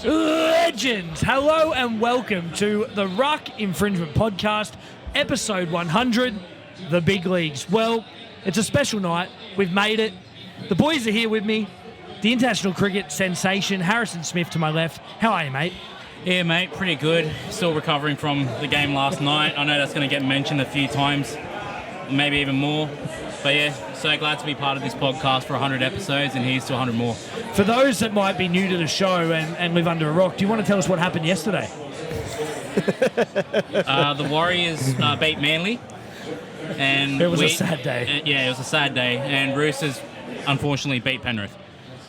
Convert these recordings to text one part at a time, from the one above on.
Legends, hello and welcome to the Ruck Infringement Podcast, episode 100, the big leagues. Well, it's a special night. We've made it. The boys are here with me. The international cricket sensation, Harrison Smith to my left. How are you, mate? Yeah, mate, pretty good. Still recovering from the game last night. I know that's going to get mentioned a few times, maybe even more. But yeah, so glad to be part of this podcast for 100 episodes, and here's to 100 more. For those that might be new to the show and live under a rock, do you want to tell us what happened yesterday? The Warriors beat Manly. And it was a sad day. Yeah, it was a sad day. And Roosters, unfortunately, beat Penrith.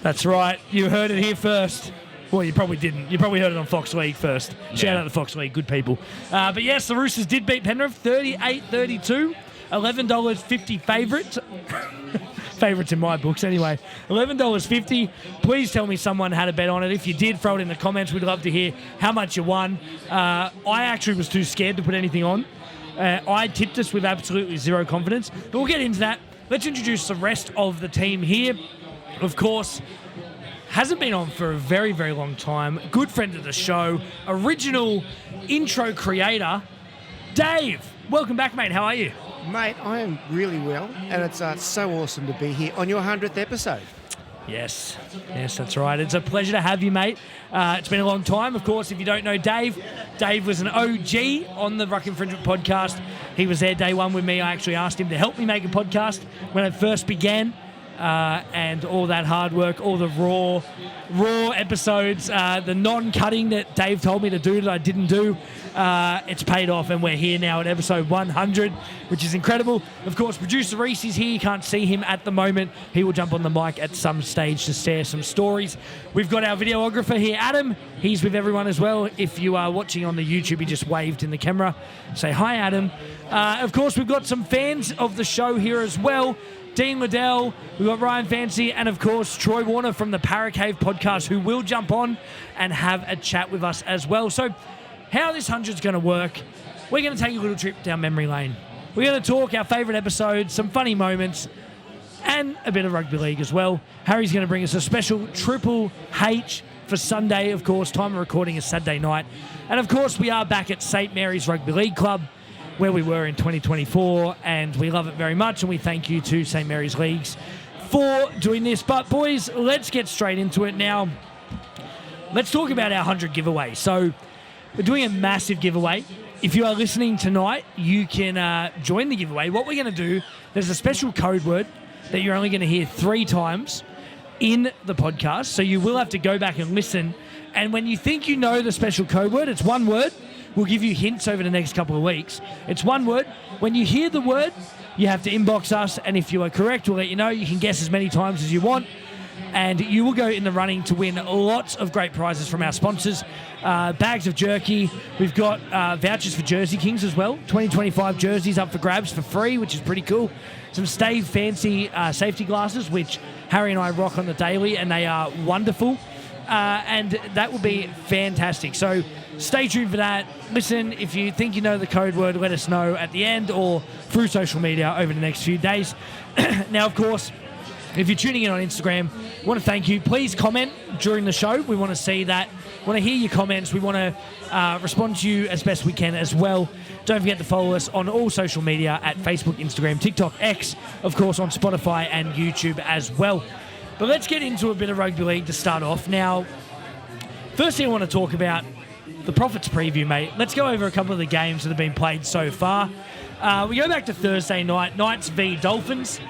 That's right. You heard it here first. Well, you probably didn't. You probably heard it on Fox League first. Yeah. Shout out to Fox League, good people. But yes, the Roosters did beat Penrith 38-32. $11.50 favourites. Favourites in my books anyway. $11.50. Please tell me someone had a bet on it. If you did, throw it in the comments. We'd love to hear how much you won. I actually was too scared to put anything on. I tipped us with absolutely zero confidence. But we'll get into that. Let's introduce the rest of the team here. Of course, hasn't been on for a very, very long time. Good friend of the show. Original intro creator, Dave. Welcome back, mate. How are you? Mate, I am really well, and it's so awesome to be here on your 100th episode. Yes, that's right. It's a pleasure to have you, mate. It's been a long time. Of course, if you don't know Dave was an OG on the Ruck Infringement Podcast. He was there day one with me. I actually asked him to help me make a podcast when it first began. And all that hard work, all the raw episodes, the non-cutting that Dave told me to do that I didn't do, it's paid off, and we're here now at episode 100, which is incredible. Of course, producer Reese is here. You can't see him at the moment. He will jump on the mic at some stage to share some stories. We've got our videographer here, Adam. He's with everyone as well. If you are watching on the YouTube, he just waved in the camera. Say hi, Adam. Of course, we've got some fans of the show here as well. Dean Liddell, we've got Ryan Fancy, and of course Troy Warner from the Para Cave podcast, who will jump on and have a chat with us as well. So how this 100's going to work, we're going to take a little trip down memory lane. We're going to talk our favourite episodes, some funny moments, and a bit of rugby league as well. Harry's going to bring us a special Triple H for Sunday, of course. Time of recording is Saturday night. And of course we are back at St. Mary's Rugby League Club, where we were in 2024, and we love it very much, and we thank you to St. Mary's Leagues for doing this. But boys, let's get straight into it now. Let's talk about our 100 giveaway. So we're doing a massive giveaway. If you are listening tonight, you can join the giveaway. What we're going to do, there's a special code word that you're only going to hear 3 times in the podcast, so you will have to go back and listen. And when you think you know the special code word, it's one word. We'll give you hints over the next couple of weeks. It's one word. When you hear the word, you have to inbox us, and if you are correct, we'll let you know. You can guess as many times as you want, and you will go in the running to win lots of great prizes from our sponsors. Bags of jerky. We've got vouchers for Jersey Kings as well. 2025 jerseys up for grabs for free, which is pretty cool. Some Stave Fancy safety glasses, which Harry and I rock on the daily, and they are wonderful. And that will be fantastic. So stay tuned for that. Listen, if you think you know the code word, let us know at the end or through social media over the next few days. Now, of course, if you're tuning in on Instagram, we want to thank you. Please comment during the show. We want to see that. We want to hear your comments. We want to respond to you as best we can as well. Don't forget to follow us on all social media at Facebook, Instagram, TikTok, X, of course, on Spotify and YouTube as well. But let's get into a bit of rugby league to start off. Now, first thing I want to talk about, the Profits preview, mate. Let's go over a couple of the games that have been played so far. We go back to Thursday night, Knights v Dolphins.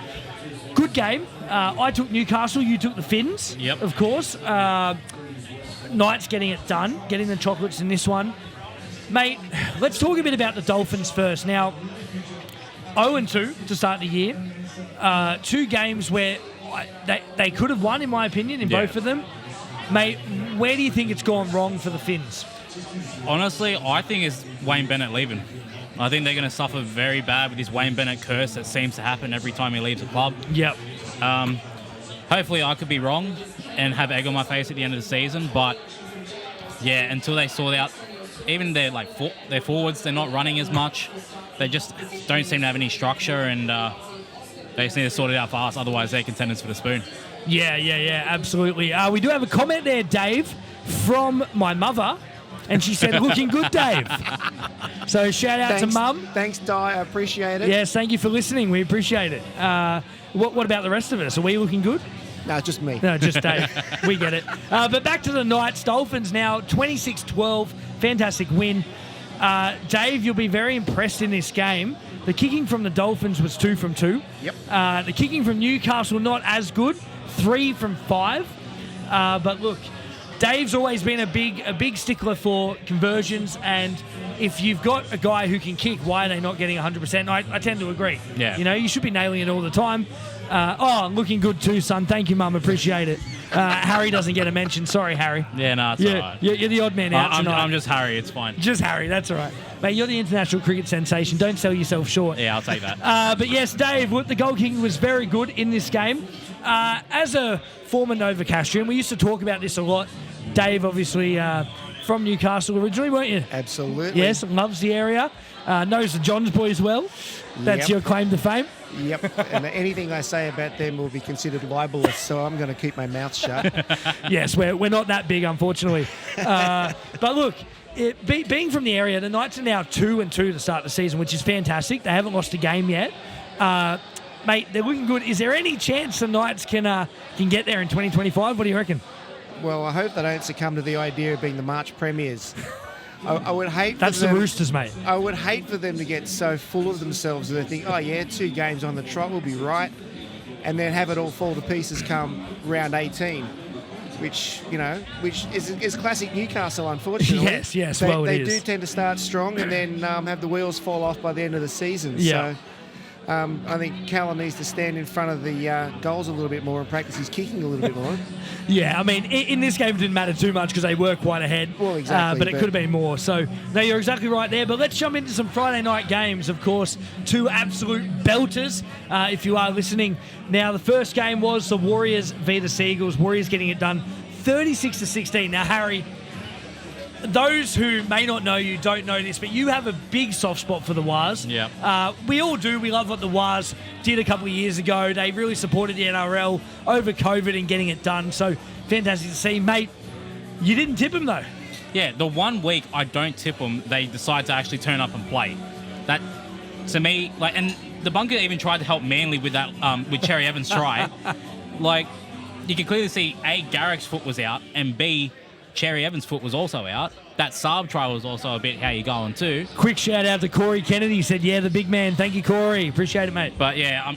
Good game. I took Newcastle, you took the Finns, Yep. Of course. Knights getting it done, getting the chocolates in this one. Mate, let's talk a bit about the Dolphins first. Now, 0-2 to start the year. 2 games where they could have won, in my opinion, in both of them. Mate, where do you think it's gone wrong for the Finns? Honestly, I think it's Wayne Bennett leaving. I think they're going to suffer very bad with this Wayne Bennett curse that seems to happen every time he leaves the club. Yep. Hopefully I could be wrong and have egg on my face at the end of the season, but yeah, until they sort out, even their forwards, they're not running as much. They just don't seem to have any structure, and they just need to sort it out fast, otherwise they're contenders for the spoon. Yeah, absolutely. We do have a comment there, Dave, from my mother, and she said, looking good, Dave. So shout out to Mum. Thanks, Di. I appreciate it. Yes, thank you for listening. We appreciate it. What about the rest of us? Are we looking good? No, just me. No, just Dave. We get it. But back to the Knights. Dolphins now 26-12. Fantastic win. Dave, you'll be very impressed in this game. The kicking from the Dolphins was 2 from 2. Yep. The kicking from Newcastle, not as good. 3 from 5. But look, Dave's always been a big stickler for conversions, and if you've got a guy who can kick, why are they not getting 100%? I tend to agree. Yeah. You know, you should be nailing it all the time. Looking good too, son. Thank you, Mum. Appreciate it. Harry doesn't get a mention. Sorry, Harry. Yeah, no, it's all right. You're the odd man out tonight. I'm just Harry. It's fine. Just Harry. That's all right. Mate, you're the international cricket sensation. Don't sell yourself short. Yeah, I'll take that. But yes, Dave, the goal kicking was very good in this game. As a former Novocastrian, we used to talk about this a lot. Dave, obviously, from Newcastle originally, weren't you? Absolutely. Yes, loves the area. Knows the Johns boys well. That's your claim to fame. Yep. And anything I say about them will be considered libelous, so I'm going to keep my mouth shut. Yes, we're not that big, unfortunately. But look, being from the area, the Knights are now 2-2 to start the season, which is fantastic. They haven't lost a game yet. Mate, they're looking good. Is there any chance the Knights can get there in 2025? What do you reckon? Well, I hope they don't succumb to the idea of being the March premiers. I would hate. That's the Roosters, mate. I would hate for them to get so full of themselves that they think, 2 games on the trot will be right, and then have it all fall to pieces come round 18, which is classic Newcastle, unfortunately. Yes. They do tend to start strong and then have the wheels fall off by the end of the season. Yeah. So I think Callum needs to stand in front of the goals a little bit more and practice his kicking a little bit more. Yeah, I mean, in this game it didn't matter too much because they were quite ahead. Well, exactly. But it could have been more. So, no, you're exactly right there. But let's jump into some Friday night games, of course. 2 absolute belters, if you are listening. Now, the first game was the Warriors v the Seagulls. Warriors getting it done 36-16. Now, Harry, those who may not know you don't know this, but you have a big soft spot for the Wars. Yeah. We all do. We love what the Wars did a couple of years ago. They really supported the NRL over COVID and getting it done. So fantastic to see. Mate, you didn't tip them though. Yeah, the 1 week I don't tip them, they decide to actually turn up and play. That, to me, and the bunker even tried to help Manly with that, with Cherry Evans' try. You can clearly see, A, Garrick's foot was out, and B, Cherry Evans' foot was also out. That Saab try was also a bit how you going too. Quick shout out to Corey Kennedy. He said, the big man. Thank you, Corey. Appreciate it, mate. But yeah,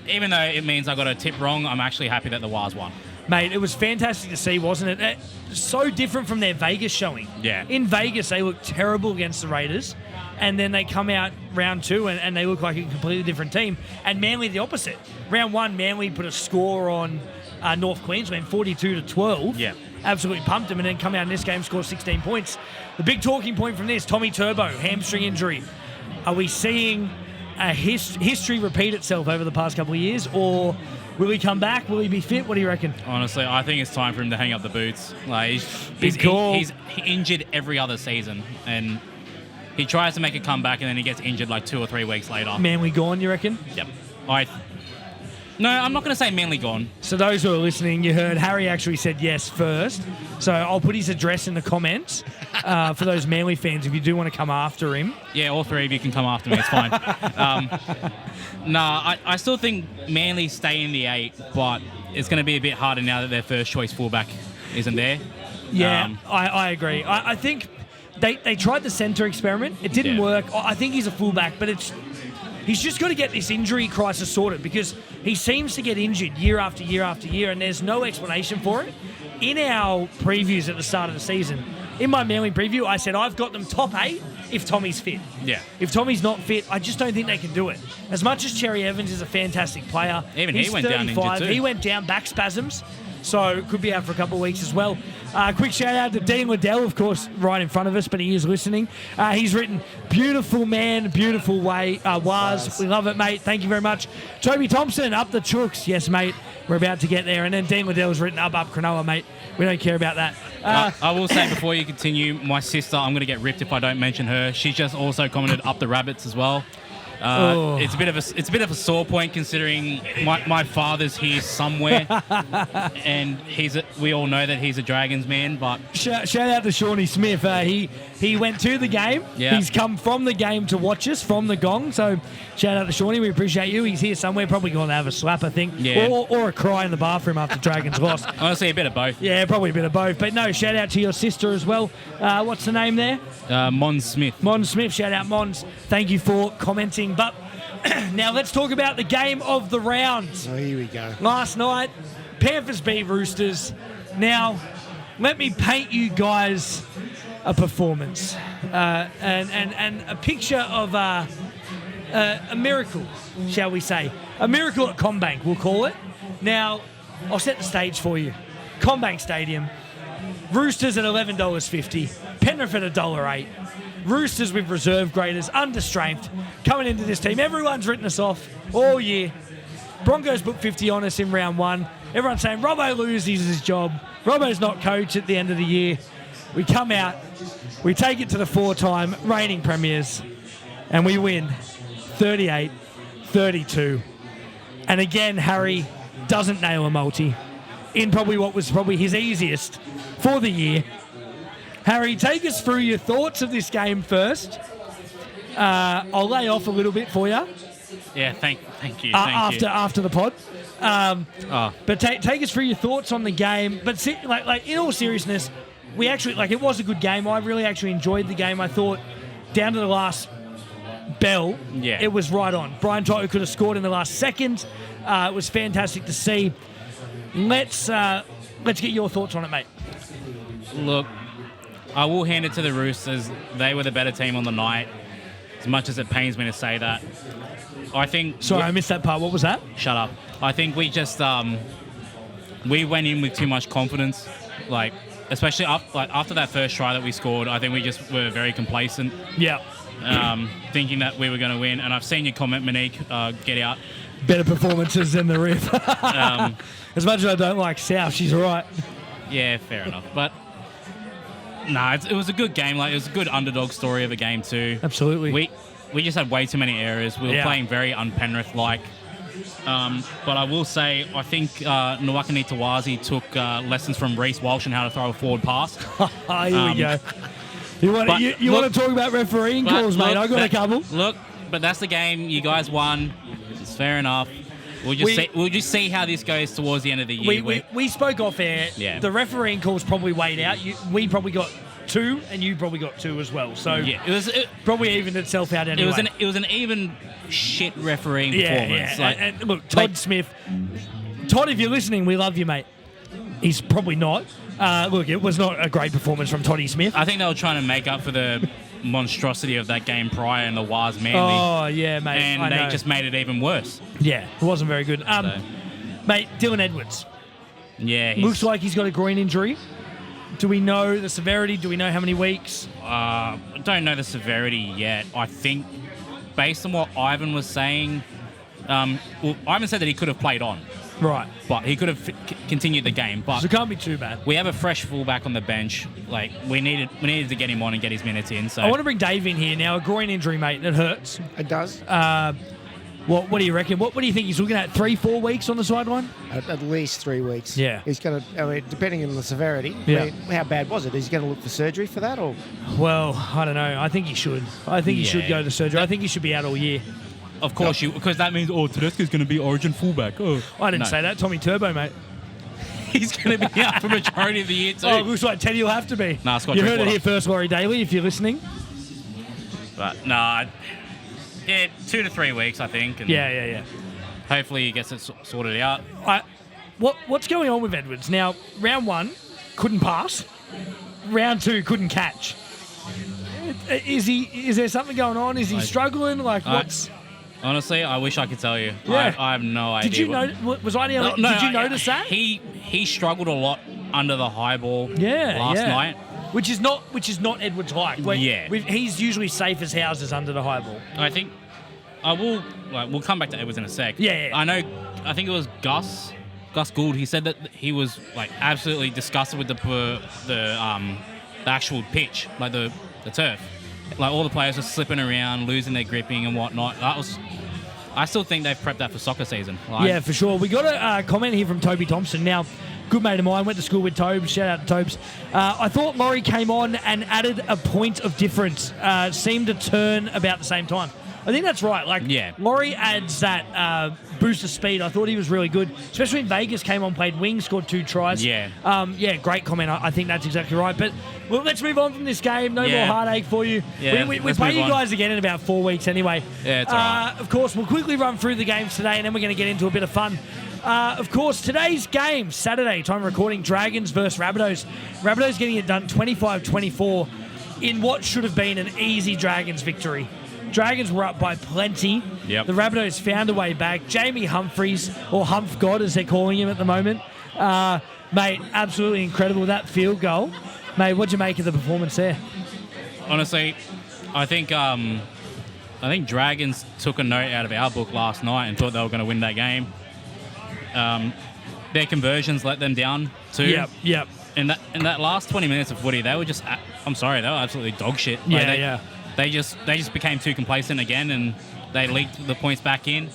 even though it means I got a tip wrong, I'm actually happy that the Wars won. Mate, it was fantastic to see, wasn't it? So different from their Vegas showing. Yeah. In Vegas, they looked terrible against the Raiders, and then they come out round 2 and they look like a completely different team. And Manly the opposite. Round 1, Manly put a score on North Queensland, 42-12. Yeah. Absolutely pumped them, and then come out in this game, score 16 points. The big talking point from this, Tommy Turbo, hamstring injury. Are we seeing a history repeat itself over the past couple of years, or will he come back? Will he be fit? What do you reckon? Honestly, I think it's time for him to hang up the boots. He's injured every other season, and he tries to make a comeback, and then he gets injured 2 or 3 weeks later. Manly gone, you reckon? Yep. No, I'm not going to say Manly gone. So those who are listening, you heard Harry actually said yes first. So I'll put his address in the comments for those Manly fans if you do want to come after him. Yeah, all 3 of you can come after me. It's fine. I still think Manly stay in the 8, but it's going to be a bit harder now that their first choice fullback isn't there. Yeah, I agree. I think they tried the centre experiment. It didn't work. I think he's a fullback, but he's just got to get this injury crisis sorted because he seems to get injured year after year after year, and there's no explanation for it. In our previews at the start of the season, in my Manly preview, I said I've got them top 8 if Tommy's fit. Yeah. If Tommy's not fit, I just don't think they can do it. As much as Cherry Evans is a fantastic player, even he's he went 35. down injured too. He went down back spasms, so could be out for a couple of weeks as well. Quick shout out to Dean Liddell, of course, right in front of us, but he is listening. He's written, beautiful man, beautiful way. Waz, we love it, mate. Thank you very much. Toby Thompson, up the chooks. Yes, mate. We're about to get there. And then Dean Liddell's written up Cronulla, mate. We don't care about that. I will say before you continue, my sister, I'm going to get ripped if I don't mention her. She's just also commented up the Rabbits as well. It's a bit of a sore point considering my father's here somewhere, and we all know that he's a Dragons man. But shout out to Shawnee Smith. He went to the game. Yeah. He's come from the game to watch us from the gong. So shout out to Shawnee. We appreciate you. He's here somewhere. Probably going to have a slap, I think, Yeah. or a cry in the bathroom after Dragons lost. honestly, a bit of both. Yeah, probably a bit of both. But no, shout out to your sister as well. What's the name there? Mon Smith. Mon Smith. Shout out Mons. Thank you for commenting. But now let's talk about the game of the round. Oh, here we go. Last night, Panthers beat Roosters. Now, let me paint you guys a performance and a picture of a miracle, shall we say. A miracle at CommBank, we'll call it. Now, I'll set the stage for you. CommBank Stadium. Roosters at $11.50. Penrith at $1.08. Roosters with reserve graders, under strength, coming into this team. Everyone's written us off all year. Broncos put 50 on us in round one. Everyone's saying Robbo loses his job. Robbo's not coach at the end of the year. We come out, we take it to the 4-time reigning premiers, and we win 38-32. And again, Harry doesn't nail a multi in probably what was probably his easiest for the year. Harry, take us through your thoughts of this game first. I'll lay off a little bit for you. Yeah, thank you. After the pod. But take us through your thoughts on the game. But like in all seriousness, we actually it was a good game. I really actually enjoyed the game. I thought down to the last bell, it was right on. Brian Toto could have scored in the last second. It was fantastic to see. Let's get your thoughts on it, mate. Look, I will hand it to the Roosters. They were the better team on the night, as much as it pains me to say that. I think... Sorry, I missed that part. What was that? Shut up. I think we just... we went in with too much confidence. Especially after that first try that we scored, I think we just were very complacent. Yeah. Thinking that we were going to win. And I've seen your comment, Monique. Get out. Better performances than the Riff. As much as I don't like South, she's right. Yeah, fair enough. But... it was a good game. It was a good underdog story of a game too. Absolutely. We just had way too many errors. We were playing very un-Penrith-like. But I will say, I think Nwakani Tawazi took lessons from Reece Walsh on how to throw a forward pass. Here we go. You want to talk about refereeing calls, mate? I got a couple. Look, but that's the game. You guys won. It's fair enough. We'll just see how this goes towards the end of the year. We spoke off air. Yeah. The refereeing calls probably weighed out. We probably got 2, and you probably got 2 as well. So it probably evened itself out anyway. It was an even shit refereeing performance. Yeah. And look, Todd Smith. Todd, if you're listening, we love you, mate. He's probably not. Look, it was not a great performance from Toddy Smith. I think they were trying to make up for the monstrosity of that game prior in the Waz Manly. Oh, yeah, mate. And they just made it even worse. Yeah, it wasn't very good. Mate, Dylan Edwards. Yeah. Looks like he's got a groin injury. Do we know the severity? Do we know how many weeks? I don't know the severity yet. I think, based on what Ivan was saying, Ivan said that he could have played on. Right. But he could have continued the game. But so it can't be too bad. We have a fresh fullback on the bench. We needed to get him on and get his minutes in. So I want to bring Dave in here now. A groin injury, mate. It hurts. It does. What do you reckon? What do you think he's looking at? 3-4 weeks on the sideline? At least 3 weeks. Yeah. He's going to, depending on the severity. Yeah. How bad was it? Is he going to look for surgery for that, or? Well, I don't know. I think he should. I think he should go to surgery. I think he should be out all year. Of course, because that means Tedesco's going to be Origin fullback. Oh, I didn't say that. Tommy Turbo, mate. He's going to be out for majority of the year too. Oh, it looks like Teddy will have to be. Nah, Scott you heard it here first, Laurie Daly, if you're listening. But nah, 2 to 3 weeks, I think. And yeah. Hopefully he gets it sorted out. What's going on with Edwards now? Round 1 couldn't pass. Round 2 couldn't catch. Is there something going on? Is he struggling? What's? Honestly, I wish I could tell you. Yeah. I have no idea. Did you know? Was I the only? No, did you notice that? He struggled a lot under the high ball. Last night. Which is not Edwards like. He's usually safe as houses under the high ball. I think we'll come back to Edwards in a sec. Yeah. I think it was Gus Gould. He said that he was absolutely disgusted with the actual pitch, the turf. like all the players were slipping around, losing their gripping and whatnot. I still think they've prepped that for soccer season. Like, Yeah, for sure. We got a comment here from Toby Thompson. Now, good mate of mine, went to school with Tobes. Shout out to Tobes. I thought Laurie came on and added a point of difference. Seemed to turn about the same time. I think that's right. Like, Yeah. Laurie adds that boost of speed. I thought he was really good, especially when Vegas came on, played wing, scored 2 tries. Yeah. Great comment. I think that's exactly right. But well, let's move on from this game. No more heartache for you. Yeah, We let's play move you on. guys again in about 4 weeks anyway. Yeah, it's all right. Of course, we'll quickly run through the games today, and then we're going to get into a bit of fun. Of course, today's game, Saturday, time of recording, Dragons versus Rabbitohs. Rabbitohs getting it done 25-24 in what should have been an easy Dragons victory. Dragons were up by plenty. Yep. The Rabbitohs found a way back. Jamie Humphries, or Humph God as they're calling him at the moment. Mate, absolutely incredible. That field goal. Mate, what'd you make of the performance there? Honestly, I think Dragons took a note out of our book last night and thought they were going to win that game. Their conversions let them down too. Yep. In that last 20 minutes of footy, they were just, I'm sorry, they were absolutely dog shit. They just became too complacent again, and they leaked the points back in.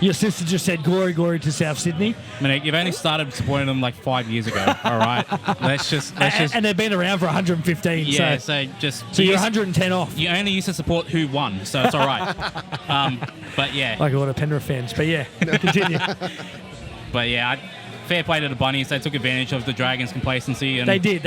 Your sister just said glory, glory to South Sydney. Monique, you've only started supporting them like 5 years ago. All right, let's just. And they've been around for 115. Yeah, so so you're 110 off. You only used to support who won, so it's all right. But yeah, Like a lot of Penrith fans. But yeah, continue. but yeah, fair play to the Bunnies. They took advantage of the Dragons' complacency. And They did.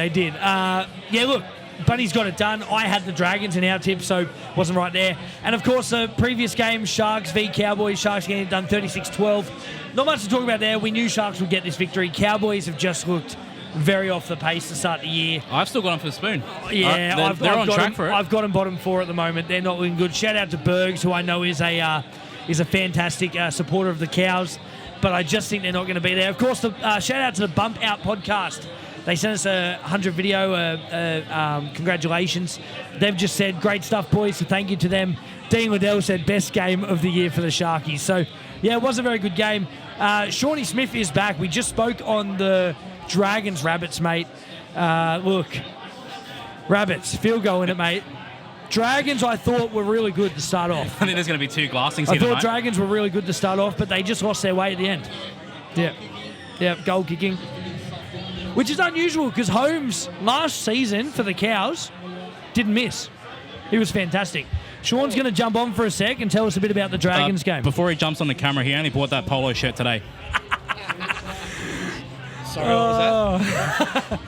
Look, Bunny's got it done. I had the Dragons in our tip, so wasn't right there. And of course, the previous game, Sharks v Cowboys. Sharks getting it done 36-12. Not much to talk about there. We knew Sharks would get this victory. Cowboys have just looked very off the pace to start the year. I've still got them for the spoon. Yeah, they're on track for it. I've got them bottom 4 at the moment. They're not looking good. Shout out to Bergs, who I know is a fantastic supporter of the Cows, but I just think they're not going to be there. Of course, shout out to the Bump Out podcast. They sent us a 100 video. Congratulations. They've just said, great stuff, boys, so thank you to them. Dean Liddell said, best game of the year for the Sharkies. So, yeah, it was a very good game. Shawnee Smith is back. We just spoke on the Dragons Rabbits, mate. Look, Rabbits, field goal in it, mate. Dragons, I thought, were really good to start off. I think there's going to be 2 glassings I here thought tonight. Dragons were really good to start off, but they just lost their way at the end. Yeah, goal kicking. Which is unusual because Holmes last season for the Cows didn't miss. He was fantastic. Sean's going to jump on for a sec and tell us a bit about the Dragons game. Before he jumps on the camera, he only bought that polo shirt today. Sorry, what was that?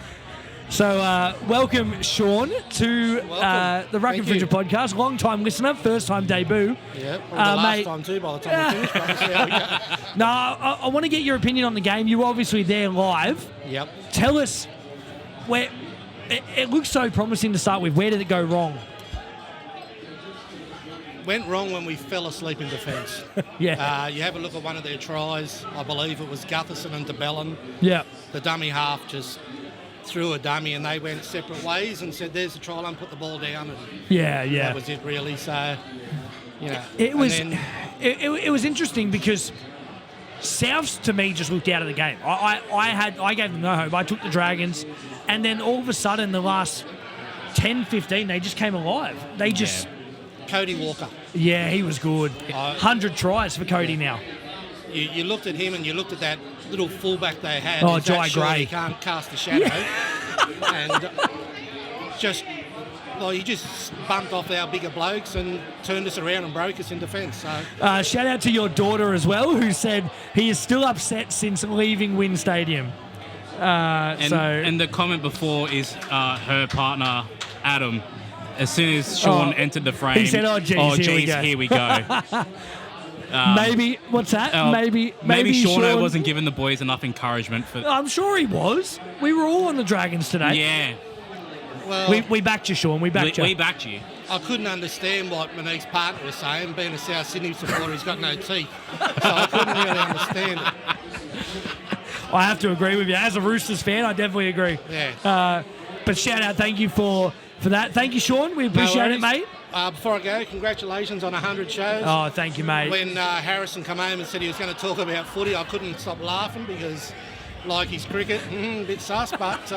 So, welcome, Sean, to the Ruck Infringement Podcast. Long-time listener, first-time debut. Yeah, probably the last mate. time too by the time we finish, but we'll see how we go. No, I want to get your opinion on the game. You were obviously there live. Yep. Tell us where it looks so promising to start with. Where did it go wrong? Went wrong when we fell asleep in defence. Yeah. You have a look at one of their tries. I believe it was Gutherson and DeBellin. Yeah. The dummy half just threw a dummy and they went separate ways and said, there's the try line, put the ball down. And Yeah. that was it, really. So, you know. It was and then, it was interesting because Souths to me just looked out of the game. I gave them no hope. I took the Dragons, and then all of a sudden the last 10, 15, they just came alive. They just Cody Walker. yeah, he was good. 100 tries for Cody now. You looked at him and you looked at that little fullback they had. Oh, Is that Jai sure Gray. He can't cast a shadow. And he just bumped off our bigger blokes and turned us around and broke us in defence. So Shout out to your daughter as well, who said he is still upset since leaving Wynn Stadium. And the comment before is her partner, Adam. As soon as Sean entered the frame, he said, "Oh, geez, here we go." Maybe what's that? Maybe Sean wasn't giving the boys enough encouragement for. I'm sure he was. We were all on the Dragons today. Yeah, well, We backed you, Sean. We backed you. we backed you. I couldn't understand what Monique's partner was saying. Being a South Sydney supporter, he's got no teeth. So I couldn't really understand it. I have to agree with you. As a Roosters fan, I definitely agree. Yeah. But shout out, thank you for that. Thank you, Sean. We appreciate it, mate. Before I go, congratulations on 100 shows. Oh, thank you, mate. When Harrison came home and said he was going to talk about footy, I couldn't stop laughing because like his cricket, a bit sus, but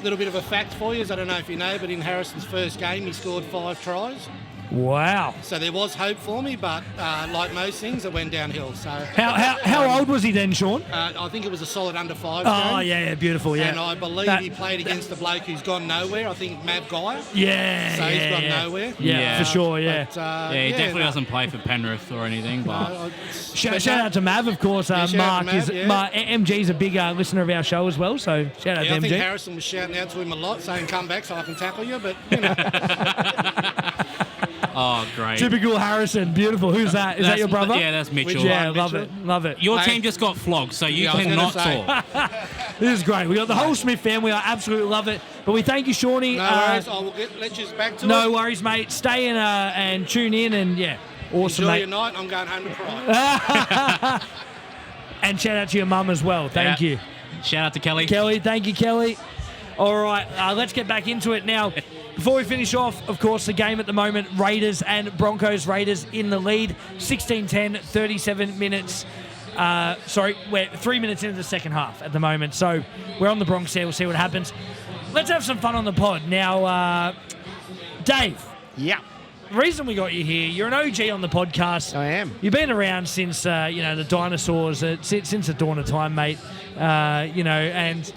little bit of a fact for you is I don't know if you know, but in Harrison's first game he scored 5 tries. Wow. So there was hope for me, but like most things, it went downhill. So How old was he then, Sean? I think it was a solid under 5 Oh, game. yeah, beautiful, yeah. And I believe he played against a bloke who's gone nowhere. I think Mav Guy. Yeah, So he's gone yeah. nowhere. Yeah, for sure, yeah. But, He definitely doesn't play for Penrith or anything, but Shout out to Mav, of course. shout out Mark to Mav, is yeah. MG's a big listener of our show as well, so shout out Yeah, I to think MG. Harrison was shouting out to him a lot, saying, come back so I can tackle you, but, you know. oh, great. Typical Harrison, beautiful. Who's that? Is that your brother? Yeah, that's Mitchell. Yeah, Mitchell. love it. Your Hey. team just got flogged, so you Yeah, I was cannot gonna talk. This is great. We got the whole Smith family. I absolutely love it. But we thank you, Shawnee. No worries, I will let you back to No it. worries, mate. Stay in and tune in, and yeah, awesome, Enjoy mate. your night, I'm going home to cry. And shout out to your mum as well. Thank Yeah. you, Shout out to Kelly. Kelly. Thank you, Kelly. All right, let's get back into it now. Before we finish off, of course, the game at the moment, Raiders and Broncos. Raiders in the lead, 16-10, 37 minutes. We're 3 minutes into the second half at the moment. So we're on the Bronx here. We'll see what happens. Let's have some fun on the pod. Now, Dave, Yeah, the reason we got you here, you're an OG on the podcast. I am. You've been around since, the dinosaurs, since the dawn of time, mate. And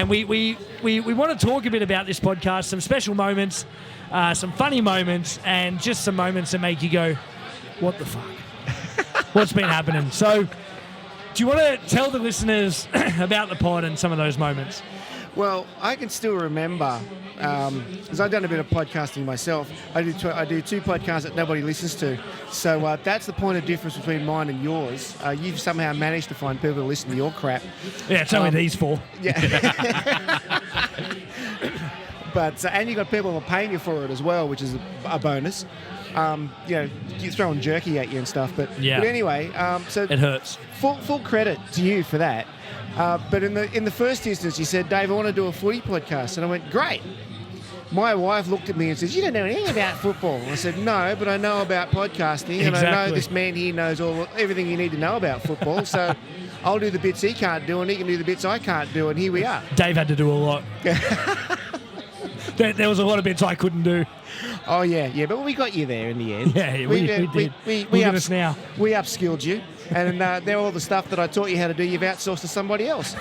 we want to talk a bit about this podcast, some special moments, some funny moments, and just some moments that make you go, what the fuck? What's been happening? So, do you want to tell the listeners about the pod and some of those moments? Well, I can still remember, because I've done a bit of podcasting myself. I do 2 podcasts that nobody listens to. So that's the point of difference between mine and yours. You've somehow managed to find people to listen to your crap. Yeah, it's only these 4. Yeah. But and you got people who are paying you for it as well, which is a bonus. You're throwing jerky at you and stuff. But anyway, so It hurts. full credit to you for that. But in the first instance, you said, Dave, I want to do a footy podcast. And I went, great. My wife looked at me and says, you don't know anything about football. And I said, no, but I know about podcasting. And I know Exactly. this man here knows everything you need to know about football. So I'll do the bits he can't do and he can do the bits I can't do. And here we are. Dave had to do a lot. There was a lot of bits I couldn't do. Oh, yeah. But we got you there in the end. Yeah, we did. We Look at us now. We upskilled you. And they're all the stuff that I taught you how to do, you've outsourced to somebody else.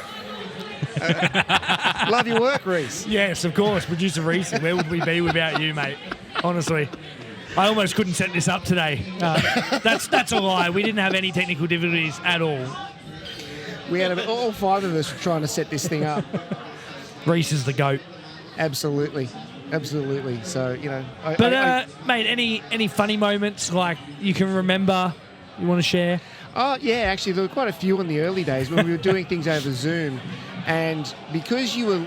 Love your work, Reese. Yes, of course. Producer Reese, where would we be without you, mate? Honestly. I almost couldn't set this up today. That's a lie. We didn't have any technical difficulties at all. We had all 5 of us trying to set this thing up. Reese is the GOAT. Absolutely. So, Mate, any funny moments like you can remember you want to share? Oh, yeah, actually, there were quite a few in the early days when we were doing things over Zoom. And because you were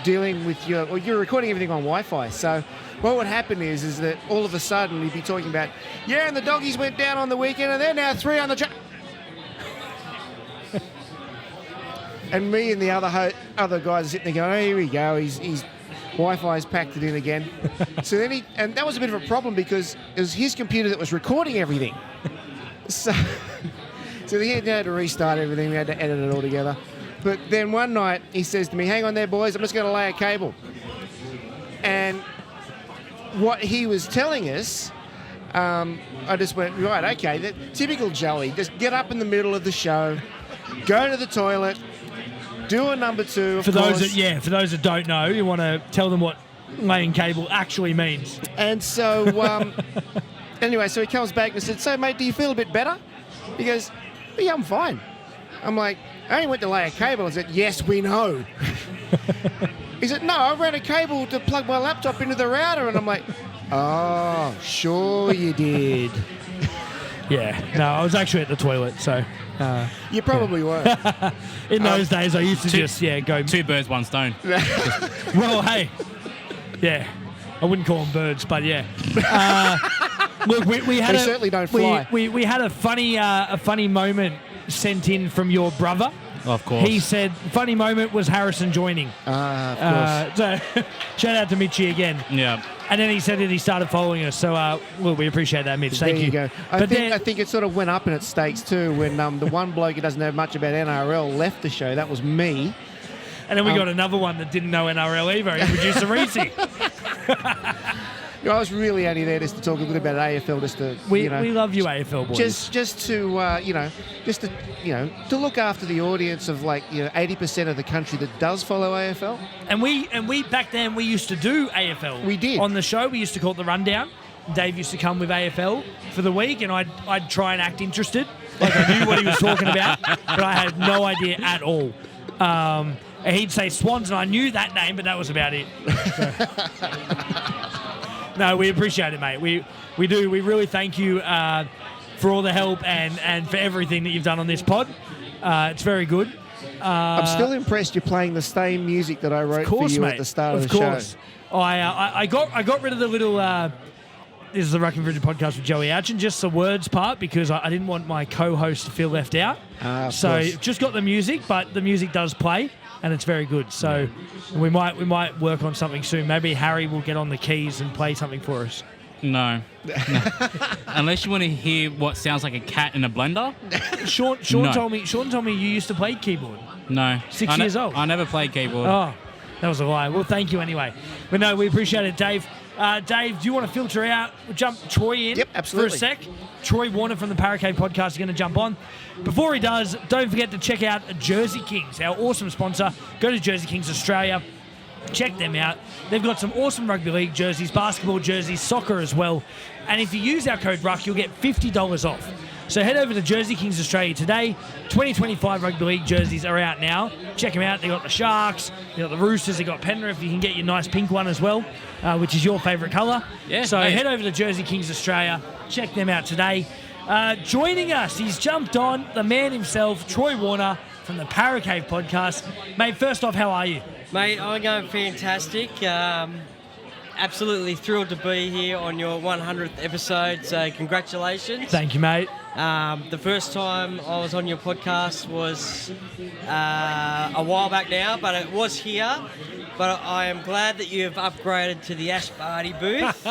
dealing with you're recording everything on Wi-Fi. So what would happen is that all of a sudden you'd be talking about, and the doggies went down on the weekend and they're now 3 on the track. And me and the other guys are sitting there going, oh, here we go, he's Wi-Fi's packed it in again. So then and that was a bit of a problem because it was his computer that was recording everything. So he had to restart everything. We had to edit it all together. But then one night he says to me, hang on there, boys, I'm just going to lay a cable. And what he was telling us, I just went, right, okay, typical Joey, just get up in the middle of the show, go to the toilet, do a number 2, For those that don't know, you want to tell them what laying cable actually means. And so, anyway, so he comes back and said, so, mate, do you feel a bit better? He goes, yeah, I'm fine. I'm like, I only went to lay a cable. I said, yes, we know. He said, no, I ran a cable to plug my laptop into the router. And I'm like, oh, sure you did. Yeah, no, I was actually at the toilet, so... You probably were. In those days, I used to go... 2 birds, 1 stone. Well, hey, yeah, I wouldn't call them birds, but yeah. Look, we had They certainly don't fly. We had a funny moment sent in from your brother. Of course. He said, funny moment was Harrison joining. Of course. So shout out to Mitchie again. Yeah. And then he said that he started following us. So, well, we appreciate that, Mitch. Thank there you go. I But think it sort of went up in its stakes too when the one bloke who doesn't know much about NRL left the show. That was me. And then we got another one that didn't know NRL either. He producer Reese. I was really only there just to talk a little about AFL, just to We love you, AFL boys. just to look after the audience of 80% of the country that does follow AFL. And we back then we used to do AFL. We did. On the show. We used to call it the Rundown. Dave used to come with AFL for the week, and I'd try and act interested, like I knew what he was talking about, but I had no idea at all. And he'd say Swans, and I knew that name, but that was about it. No, we appreciate it, mate. We do. We really thank you for all the help and for everything that you've done on this pod. It's very good. I'm still impressed you're playing the same music that I wrote for you mate. at the start of the course. show. I got rid of the little. This is the Ruck Infringement Podcast with Joey Archin, just the words part, because I didn't want my co-host to feel left out. So just got the music, but the music does play, and it's very good. So we might work on something soon. Maybe Harry will get on the keys and play something for us. No. Unless you want to hear what sounds like a cat in a blender. Sean No. told me you used to play keyboard. No. 6 years old. I never played keyboard. Oh, that was a lie. Well, thank you anyway. But no, we appreciate it, Dave. Dave, do you want to filter out? We'll jump Troy in Yep, absolutely. for a sec. Troy Warner from the Paracave Podcast is going to jump on. Before he does, don't forget to check out Jersey Kings, our awesome sponsor. Go to Jersey Kings Australia. Check them out. They've got some awesome rugby league jerseys, basketball jerseys, soccer as well. And if you use our code RUCK, you'll get $50 off. So head over to Jersey Kings Australia today. 2025 rugby league jerseys are out now. Check them out. They got the Sharks, they got the Roosters, they got Penrith. You can get your nice pink one as well, which is your favourite colour. Yeah, so hey. head over to Jersey Kings Australia. Check them out today. Joining us, he's jumped on, the man himself, Troy Warner from the Paracave Podcast. Mate, first off, how are you? Mate, I'm going fantastic. Absolutely thrilled to be here on your 100th episode, so congratulations. Thank you, mate. The first time I was on your podcast was a while back now, but it was here. But I am glad that you have upgraded to the Ash Barty booth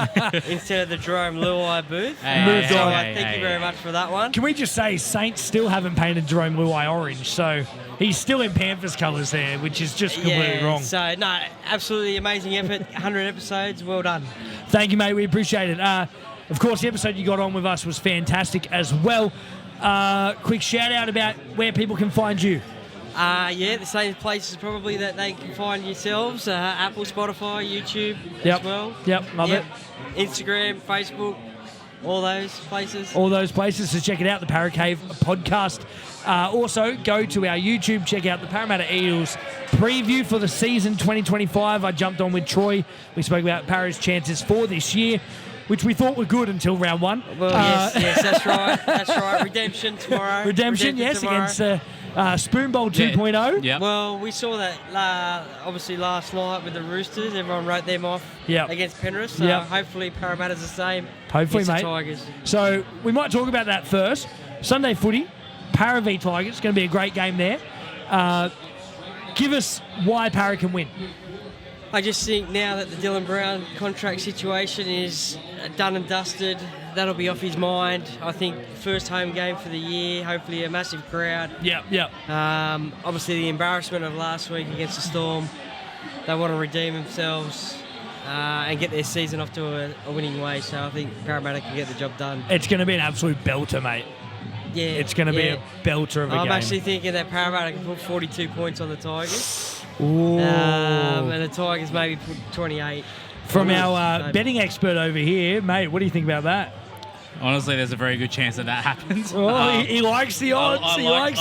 instead of the Jerome Luai booth. Thank you very much for that one. Can we just say Saints still haven't painted Jerome Luai orange, so he's still in Panthers colours there, which is just completely wrong. So, no, absolutely amazing effort. 100 episodes, well done. Thank you, mate. We appreciate it. Of course, the episode you got on with us was fantastic as well. Quick shout-out about where people can find you. The same places probably that they can find yourselves. Apple, Spotify, YouTube as well. Yep, love it. Instagram, Facebook, all those places. All those places, so check it out, the Paracave Podcast. Also, go to our YouTube, check out the Parramatta Eels preview for the season 2025. I jumped on with Troy. We spoke about Para's chances for this year, which we thought were good until round one. Well, yes, that's right. That's right. Redemption tomorrow. Redemption, yes, tomorrow. against Spoon Bowl 2.0. Yep. Well, we saw that obviously last night with the Roosters. Everyone wrote them off against Penrith. So hopefully Parramatta's the same. Hopefully, against mate. The Tigers. So we might talk about that first. Sunday footy, Para v Tigers. It's going to be a great game there. Give us why Para can win. I just think now that the Dylan Brown contract situation is done and dusted, that'll be off his mind. I think first home game for the year, hopefully a massive crowd. Yep. Obviously the embarrassment of last week against the Storm. They want to redeem themselves and get their season off to a winning way. So I think Parramatta can get the job done. It's going to be an absolute belter, mate. Yeah, it's going to be a belter of a game. I'm actually thinking that Parramatta can put 42 points on the Tigers. Ooh. And the Tigers maybe put 28. From our betting expert over here, mate, what do you think about that? Honestly, there's a very good chance that happens. Oh, he likes the odds. I like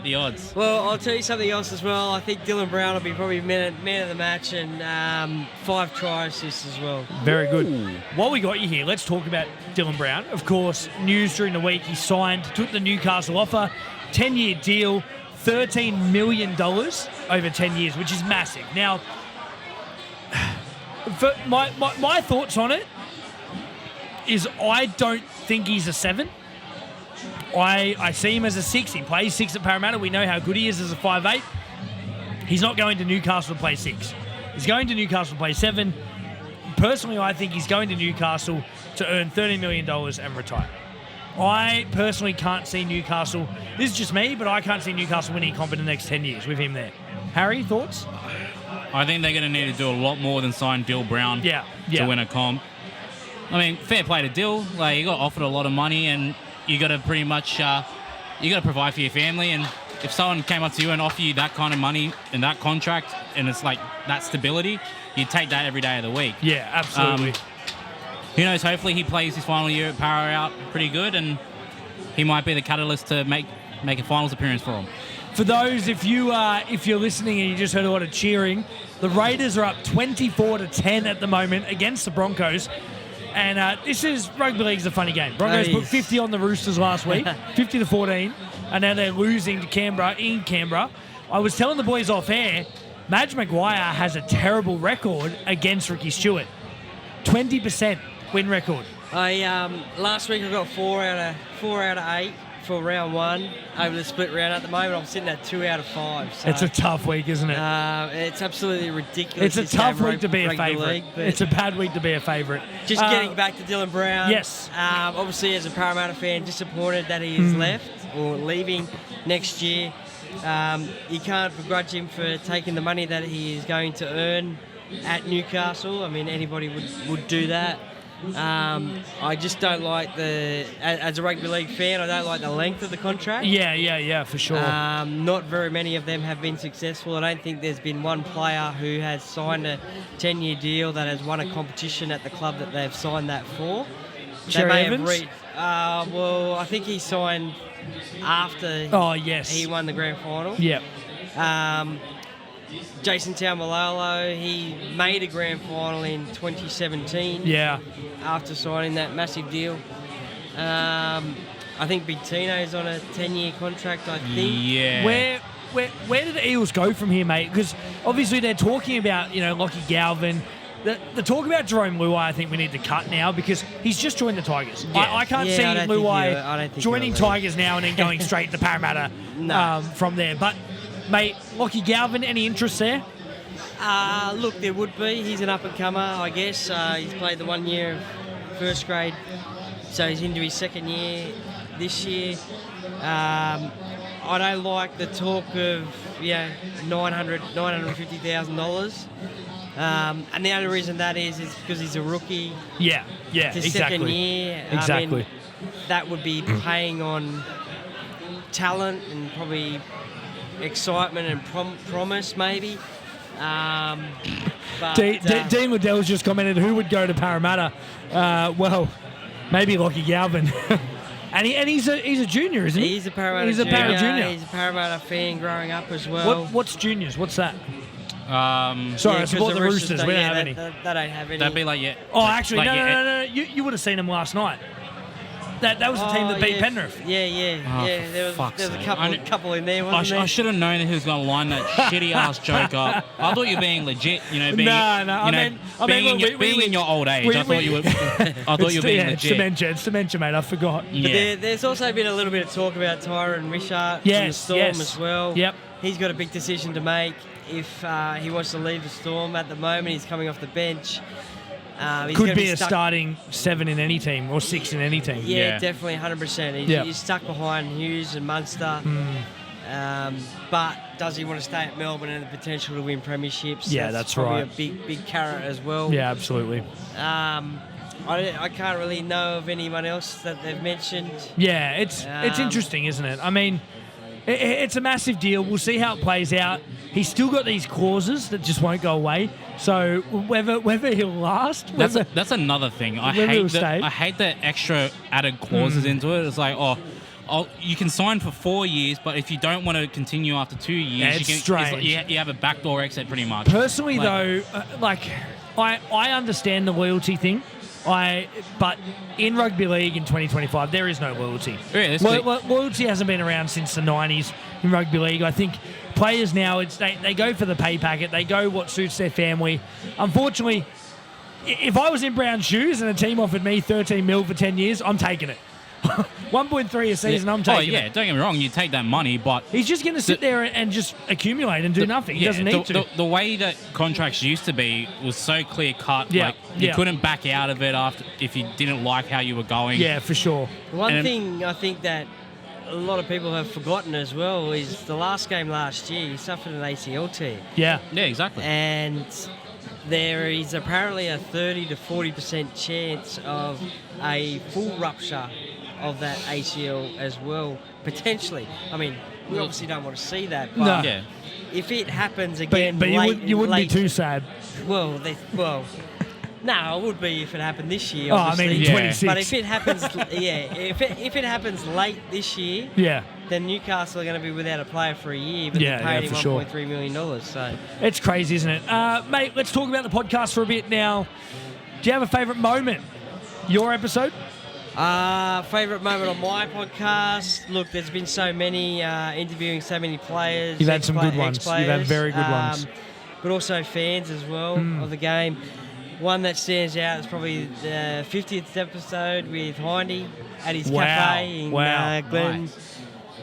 the odds. Well, I'll tell you something else as well. I think Dylan Brown will be probably man of the match and 5 try assists as well. Very good. While we got you here, let's talk about Dylan Brown. Of course, news during the week, he took the Newcastle offer, 10-year deal, $13 million over 10 years, which is massive. Now, for my thoughts on it is I don't think he's a 7. I see him as a 6. He plays 6 at Parramatta. We know how good he is as a 5'8". He's not going to Newcastle to play 6. He's going to Newcastle to play 7. Personally, I think he's going to Newcastle to earn $30 million and retire. I personally can't see Newcastle. This is just me, but I can't see Newcastle winning a comp in the next 10 years with him there. Harry, thoughts? I think they're going to need to do a lot more than sign Dill Brown to win a comp. I mean, fair play to Dill. Like, you got offered a lot of money, and you got to pretty much you got to provide for your family. And if someone came up to you and offered you that kind of money and that contract, and it's like that stability, you'd take that every day of the week. Yeah, absolutely. Who knows? Hopefully, he plays his final year at Para out pretty good, and he might be the catalyst to make a finals appearance for him. For those, if you're listening and you just heard a lot of cheering, the Raiders are up 24-10 at the moment against the Broncos. And this is rugby league's a funny game. Broncos put 50 on the Roosters last week, 50-14, and now they're losing to Canberra in Canberra. I was telling the boys off air, Madge Maguire has a terrible record against Ricky Stewart, 20% win record. Last week I got 4 out of 8 for round 1 over the split round. At the moment I'm sitting at 2 out of 5. So, it's a tough week, isn't it? It's absolutely ridiculous. It's a tough week to be a favourite. It's a bad week to be a favourite. Just getting back to Dylan Brown. Yes. Obviously, as a Parramatta fan, disappointed that he is left or leaving next year. You can't begrudge him for taking the money that he is going to earn at Newcastle. I mean, anybody would do that. I just don't like as a rugby league fan, I don't like the length of the contract. Yeah, for sure. Not very many of them have been successful. I don't think there's been one player who has signed a 10-year deal that has won a competition at the club that they've signed that for. Cherry Evans? Well, I think he signed after he won the grand final. Yep. Jason Taumalolo, he made a grand final in 2017. Yeah. After signing that massive deal. I think Big Tino's on a 10-year contract, I think. Yeah. Where do the Eels go from here, mate? Because obviously they're talking about, Lockie Galvin. The talk about Jerome Luai, I think we need to cut now because he's just joined the Tigers. Yeah. I can't see Luai joining Tigers now and then going straight to Parramatta from there. But, mate, Lockie Galvin, any interest there? Look, there would be. He's an up-and-comer, I guess. He's played the 1 year of first grade, so he's into his second year this year. I don't like the talk of $950,000. And the only reason that is because he's a rookie. Yeah, it's his second year. Exactly. I mean, that would be paying on talent and probably excitement and promise, maybe. Dean Liddell's just commented, who would go to Parramatta? Well, maybe Lockie Galvin. and he's a junior, isn't he? He's a Parramatta junior. He's a Parramatta fan growing up as well. What's juniors? What's that? Sorry, I support the Roosters. We don't have any. They don't have any. That'd be like, Oh, actually, no. You would have seen them last night. That was the team that beat Penrith. Yeah. There was a couple in there, wasn't there? I should have known that he was going to line that shitty-ass joke up. I thought you were being legit, being in your old age. I thought you were being legit. It's dementia, mate. I forgot. Yeah. But there's also been a little bit of talk about Tyron Wishart from the Storm as well. Yep. He's got a big decision to make if he wants to leave the Storm. At the moment, he's coming off the bench. Could be a starting 7 in any team or 6 in any team. Yeah, definitely 100%. He's stuck behind Hughes and Munster. But does he want to stay at Melbourne and the potential to win premierships? Yeah, that's probably right. a big carrot as well. Yeah, absolutely. I can't really know of anyone else that they've mentioned. Yeah, it's interesting, isn't it? I mean, it's a massive deal. We'll see how it plays out. He's still got these clauses that just won't go away. So whether he'll last, that's another thing. I hate the extra added clauses into it. It's like, you can sign for 4 years, but if you don't want to continue after 2 years, you have a backdoor exit pretty much. Personally, though, I understand the loyalty thing. But in rugby league in 2025, there is no loyalty. Loyalty hasn't been around since the 90s in rugby league. I think players now, they go for the pay packet. They go what suits their family. Unfortunately, if I was in Brown's shoes and a team offered me 13 mil for 10 years, I'm taking it. 1.3 a season, I'm taking it. Don't get me wrong, you take that money, but He's just going to sit there and just accumulate and do nothing. He doesn't need to. The way that contracts used to be was so clear cut. Yeah, Like you yeah. couldn't back out of it after if you didn't like how you were going. Yeah, for sure. One thing I think that a lot of people have forgotten as well is the last game last year, he suffered an ACL tear. Yeah. Yeah, exactly. And there is apparently a 30 to 40% chance of a full rupture of that ACL as well, potentially. I mean, we obviously don't want to see that, but No. Yeah. if it happens again But you wouldn't be late, too sad. Well, no, it would be if it happened this year. Oh, I mean, Obviously. in 26. But if it happens, if it happens late this year, Yeah. then Newcastle are going to be without a player for a year, but Yeah, they're paying yeah, him for sure. $1.3 million. So It's crazy, isn't it? Mate, let's talk about the podcast for a bit now. Do you have a favourite moment? Your episode? favourite moment on my podcast? Look, there's been so many, interviewing so many players. You've had some good ones. You've had ex-players, very good ones. But also fans as well of the game. One that stands out is probably the 50th episode with Hindy at his Wow. cafe in Wow.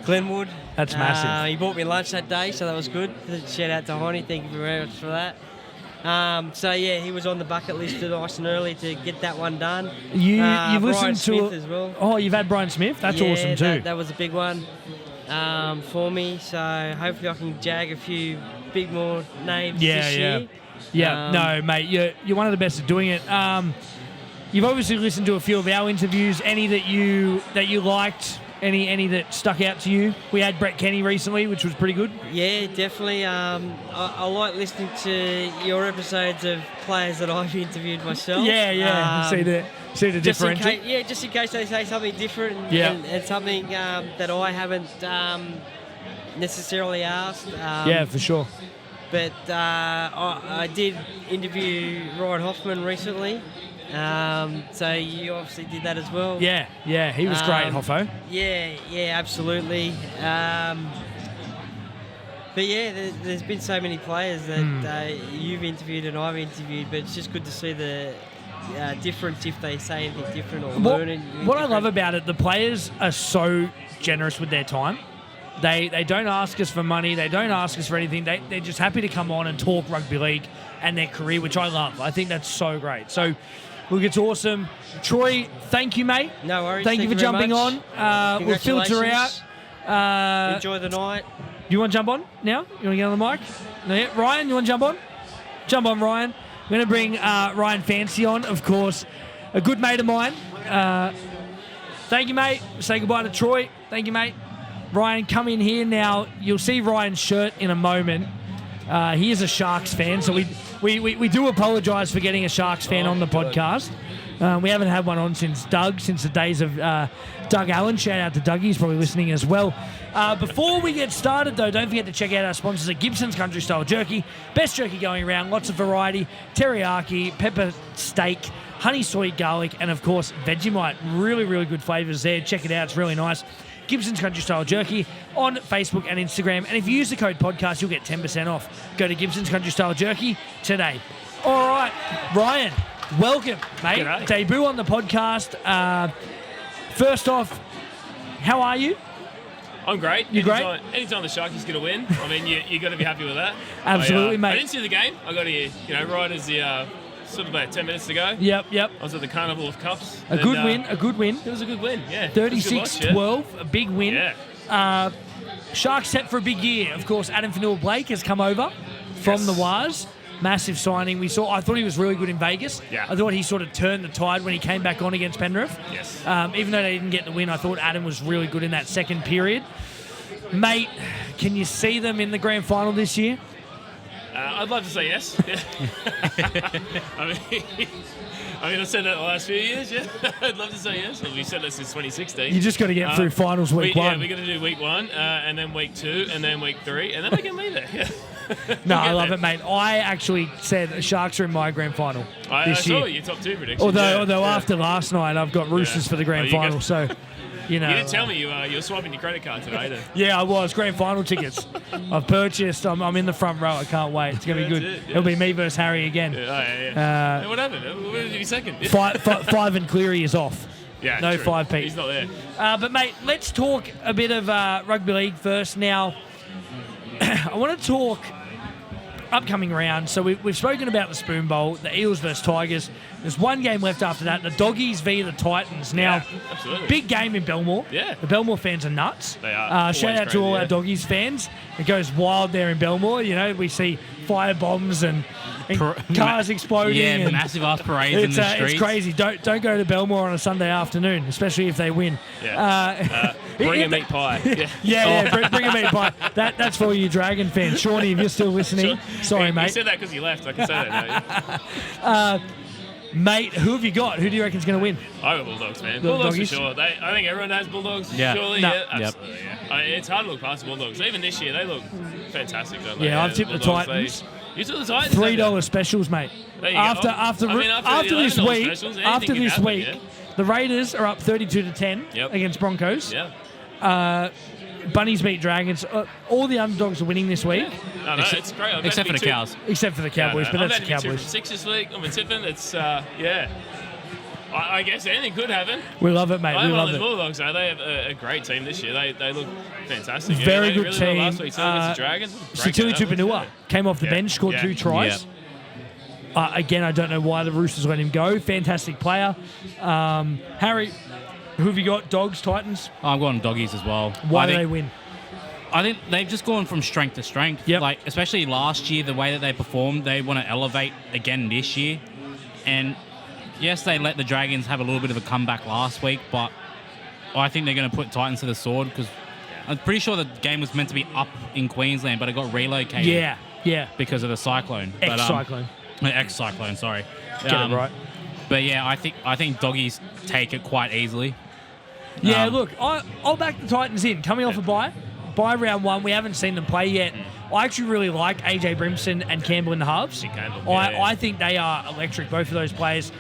Glenwood. That's massive. He bought me lunch that day, so that was good. Shout out to Hindy. Thank you very much for that. So yeah, he was on the bucket list nice and early to get that one done. You've Brian listened to Smith as well. Oh, you've had Brian Smith. That's Yeah, awesome too. That was a big one for me. So hopefully I can jag a few big more names this year. Yeah, no, mate, you're one of the best at doing it. You've obviously listened to a few of our interviews. Any that you liked? Any that stuck out to you? We had Brett Kenny recently, which was pretty good. Yeah, definitely. I like listening to your episodes of players that I've interviewed myself. Yeah. See the Just in differential. case, just in case they say something different and something that I haven't necessarily asked. Yeah, for sure. But I did interview Ryan Hoffman recently. So you obviously did that as well. Yeah, he was great, Hoffo. Yeah, absolutely. But yeah, there's been so many players that you've interviewed and I've interviewed, but it's just good to see the difference if they say anything different or learn anything What I different. love about it, the players are so generous with their time. They don't ask us for money. They don't ask us for anything. They're just happy to come on and talk rugby league and their career, which I love. I think that's so great. So, look, it's awesome. Troy, thank you, mate. No worries. Thank you for very jumping much. on. We'll filter out. Enjoy the night. You want to jump on now? You want to get on the mic? No, yeah. Ryan, you want to jump on? Jump on, Ryan. We're going to bring Ryan Fancy on, of course, a good mate of mine. Thank you, mate. Say goodbye to Troy. Thank you, mate. Ryan, come in here now. You'll see Ryan's shirt in a moment. He is a Sharks fan, so we do apologise for getting a Sharks fan on the podcast. We haven't had one on since the days of Doug Allen. Shout out to Dougie, he's probably listening as well. Before we get started, though, don't forget to check out our sponsors at Gibson's Country Style Jerky. Best jerky going around, lots of variety, teriyaki, pepper steak, honey sweet garlic, and of course Vegemite. Really, really good flavours there. Check it out, it's really nice. Gibson's Country Style Jerky on Facebook and Instagram. And if you use the code podcast, you'll get 10% off. Go to Gibson's Country Style Jerky today. All right, Ryan, welcome, mate. G'day. Debut on the podcast. First off, how are you? I'm great. You great? Anytime the Sharkies get a win, I mean, you got to be happy with that. Absolutely, I mate. didn't see the game. I got here, right as the sort of about 10 minutes ago. Yep. I was at the Carnival of Cups. A good win. It was a good win, yeah. It was a good watch, 36-12, a big win. Yeah. Sharks set for a big year. Of course, Adam Fanua-Blake has come over from the Waz. Massive signing. I thought he was really good in Vegas. Yeah. I thought he sort of turned the tide when he came back on against Penrith. Yes. Even though they didn't get the win, I thought Adam was really good in that second period. Mate, can you see them in the grand final this year? I'd love to say yes. I mean, I've said that the last few years, yeah. I'd love to say yes. Well, we said that since 2016. You just got to get through finals week one. Yeah, we got to do week one, and then week two, and then week three, and then we can be there. Yeah. No, I love it, mate. I actually said the Sharks are in my grand final I this saw year. your top two predictions. Although after last night, I've got Roosters for the grand Oh, you final, got- so, you know. You didn't tell me you were swiping your credit card today, then. Yeah, I was. Grand final tickets. I've purchased. I'm in the front row. I can't wait. It's going to be That's good. it, yeah. It'll be me versus Harry again. Yeah. Uh, Hey, what happened? Where did you second? Five and Cleary is off. Yeah, no true. 5P. He's not there. But, mate, let's talk a bit of rugby league first. Now, I want to talk upcoming round. So we've spoken about the Spoon Bowl, the Eels versus Tigers. There's one game left after that, the Doggies v the Titans. Now, absolutely. big game in Belmore. Yeah. The Belmore fans are nuts. They are. Shout Always out to all crazy, our Doggies fans. It goes wild there in Belmore. You know, we see fire bombs and cars exploding. Yeah, and massive ass parades in the streets. it's crazy. Don't go to Belmore on a Sunday afternoon, especially if they win. Yeah. Bring a meat pie. Yeah. Bring a meat pie. That's for all you Dragon fans. Shawnee, if you're still listening, sorry, mate. You said that because you left. I can say that now. Mate, who have you got? Who do you reckon's going to win? I got Bulldogs, man. The Bulldogs Doggies? for sure. I think everyone has Bulldogs, Yeah. surely. No. Yeah, absolutely. Yeah. It's hard to look past the Bulldogs. Even this year, they look fantastic, don't they? Yeah, I've tipped the Bulldogs, Titans. You took the Titans? $3 specials, mate. There you go. After the this $11 week, specials, anything can happen, yeah. the Raiders are up 32-10 Yep. against Broncos. Yeah. Bunnies beat Dragons. All the underdogs are winning this week, No, it's great. I'm Except for the about to be Cows. except for the Cowboys. But I'm that's the about to be 2 Cowboys. from 6 this week. I'm in tipping. It's, yeah. I guess anything could happen. We love it, mate. I We love love the it. Bulldogs, though. They have a great team this year. They look fantastic. Very they good really team. Well last week, so against the Dragons. Great Satili game, that was, Tupanua came off the Yeah. bench, scored Yeah. 2 tries. Again, I don't know why the Roosters let him go. Fantastic player. Harry, who have you got? Dogs, Titans? I'm going Doggies as well. Why I do think, they win? I think they've just gone from strength to strength. Yep. Like, especially last year, the way that they performed, they want to elevate again this year. And yes, they let the Dragons have a little bit of a comeback last week, but I think they're going to put Titans to the sword because I'm pretty sure the game was meant to be up in Queensland, but it got relocated. Yeah. Because of the cyclone. Ex-cyclone. Ex-cyclone, sorry. Get it right. But yeah, I think Doggies take it quite easily. Yeah, look, I'll back the Titans in. Coming off a bye round 1, we haven't seen them play yet. I actually really like AJ Brimson and Campbell in the halves. I think they are electric, both of those players,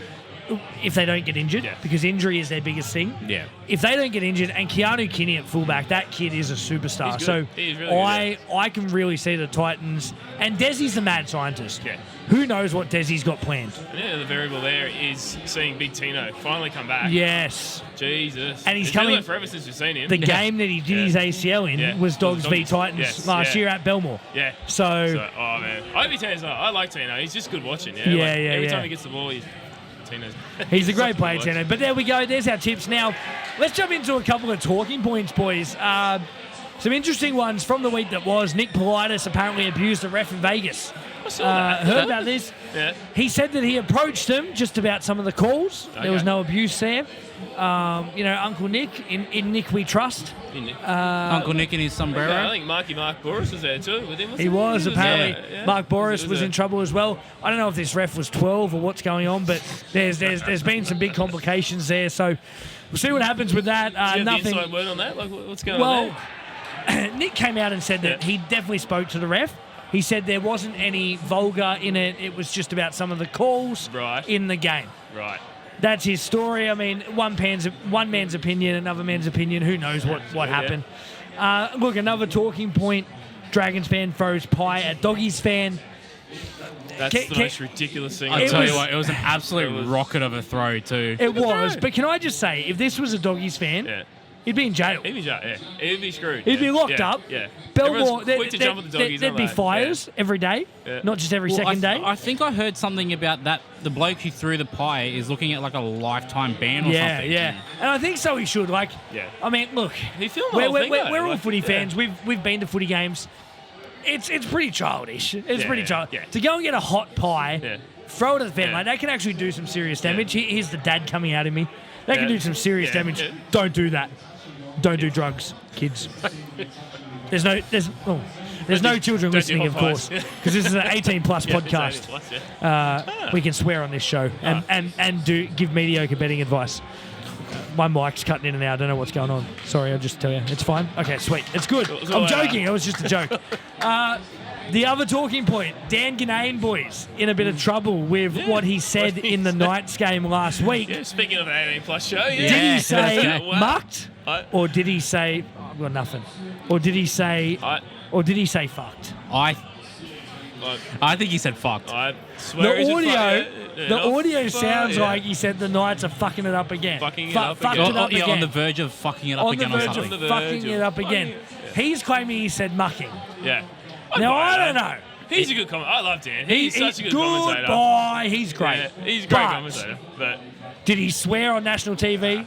if they don't get injured, because injury is their biggest thing. Yeah. If they don't get injured, and Keanu Kinney at fullback, that kid is a superstar. He's So good. He's really good. I can really see the Titans. And Desi's the mad scientist. Yeah. Who knows what Desi's got planned? Yeah, the variable there is seeing Big Tino finally come back. Yes. Jesus. And he's It's been coming- like forever since we've seen him. The game that he did his ACL in was Dogs v Titans last year at Belmore. Yeah. So oh man, I hope he Tino's not. I like Tino. He's just good watching. Yeah. Every time he gets the ball, Tino's. he's a great player, Tino. But there we go. There's our tips. Now, let's jump into a couple of talking points, boys. Some interesting ones from the week that was. Nick Politis apparently abused a ref in Vegas. I saw that. Heard about this? Yeah. He said that he approached him just about some of the calls. There was no abuse there. Uncle Nick, in Nick we trust. Uncle Nick in his sombrero. I think Mark Boris was there too with him. He was, apparently. Yeah. Mark Boris was in trouble as well. I don't know if this ref was 12 or what's going on, but there's been some big complications there. So we'll see what happens with that. Do you have Nothing. the inside word on that? Like, what's going on there? Nick came out and said that he definitely spoke to the ref. He said there wasn't any vulgar in it. It was just about some of the calls in the game. Right. That's his story. I mean, one man's opinion, another man's opinion. Who knows what happened? Look, another talking point. Dragons fan throws pie at Doggies fan. That's the most ridiculous thing. I'll tell you what, it was an absolute rocket of a throw too. It was. But can I just say, if this was a Doggies fan, he'd be in jail. He'd be jail, He'd be screwed. He'd be locked up. Yeah. Belmore, Quick to jump at the Doggies, there'd be fires every day, not just every second day. I think I heard something about that. The bloke who threw the pie is looking at like a lifetime ban or something. Yeah. And I think so he should. Like, I mean, look, He filmed the whole thing, though. we're all Like, footy fans. We've been to footy games. It's pretty childish. It's pretty childish. yeah. To go and get a hot pie, throw it at the fan, Yeah. like, that can actually do some serious damage. Here's the dad coming out of me. That can do some serious damage. Yeah. Don't do that. Don't do drugs, kids. There's no children listening, of course, because this is an 18+ podcast. We can swear on this show and give mediocre betting advice. My mic's cutting in and out. I don't know what's going on. Sorry, I'll just tell you. It's fine. Okay, sweet. It's good. I'm joking. It was just a joke. The other talking point, Dan Ganane, boys, in a bit of trouble with what he said in the Knights game last week. Yeah, speaking of an 18+ show, Did he say Wow. mucked? Or did he say, I've got nothing? Or did he say fucked? Like, I think he said fucked. I swear he said fuck, The audio sounds like he said the Knights are fucking it up again. Fucking it up fucked again. it up again. On the verge of fucking it up On again the or verge something. of fucking it up again. He's claiming he said mucking. Yeah. Now, I don't know. He's a good commentator. I love Dan. He's such a good commentator. Boy, he's great. Yeah, he's a great commentator. But did he swear on national TV?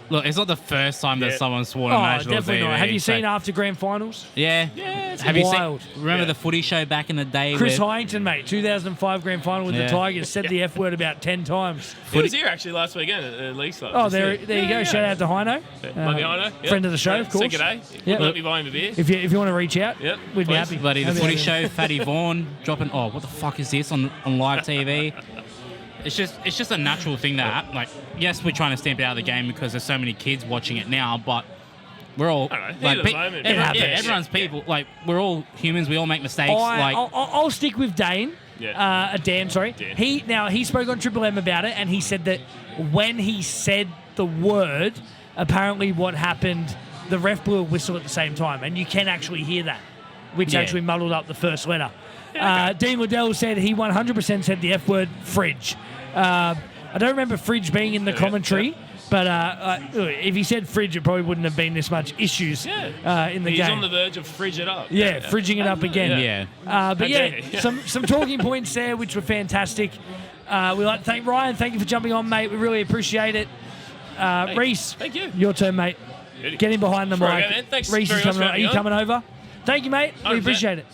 Look, it's not the first time that Yeah. someone swore on national definitely TV. not. Have you so- seen after grand finals? Yeah. it's Have you wild. seen? Remember the footy show back in the day? Chris where Hyington, mate, 2005 grand final with the Yeah. Tigers, said the F word about 10 times. he was here actually last weekend at League Club. Oh, there you go. Shout out to Heino. Maybe I know. Friend of the show, of course. Say g'day. Yep. Let me buy him a beer. If you want to reach out, Yep, we'd be please. happy. Bloody the Happy footy to- show, Fatty Vaughan dropping. Oh, what the fuck is this on live TV? It's just a natural thing that like. Yes, we're trying to stamp it out of the game because there's so many kids watching it now, but we're all I don't know, like heat of the moment. It happens. everyone's people. Like we're all humans. We all make mistakes. I'll stick with Dane. Yeah. Dan, sorry. Dan. He spoke on Triple M about it, and he said that when he said the word, apparently what happened, the ref blew a whistle at the same time, and you can actually hear that, which Yeah. actually muddled up the first letter. Dean Liddell said he 100% said the F word, fridge. I don't remember fridge being in the commentary, but if he said fridge, it probably wouldn't have been this much issues in the He's game. on the verge of fridge it up. Yeah, fridging it up again. yeah. But yeah, Yeah. some talking points there, which were fantastic. We like to thank Ryan. Thank you for jumping on, mate. We really appreciate it. Reese, Thank you. your turn, mate. Get in behind the Before I mic. go, man, thanks Reese very is much coming. for Are you having me coming over? Thank you, mate. We 100%. appreciate it.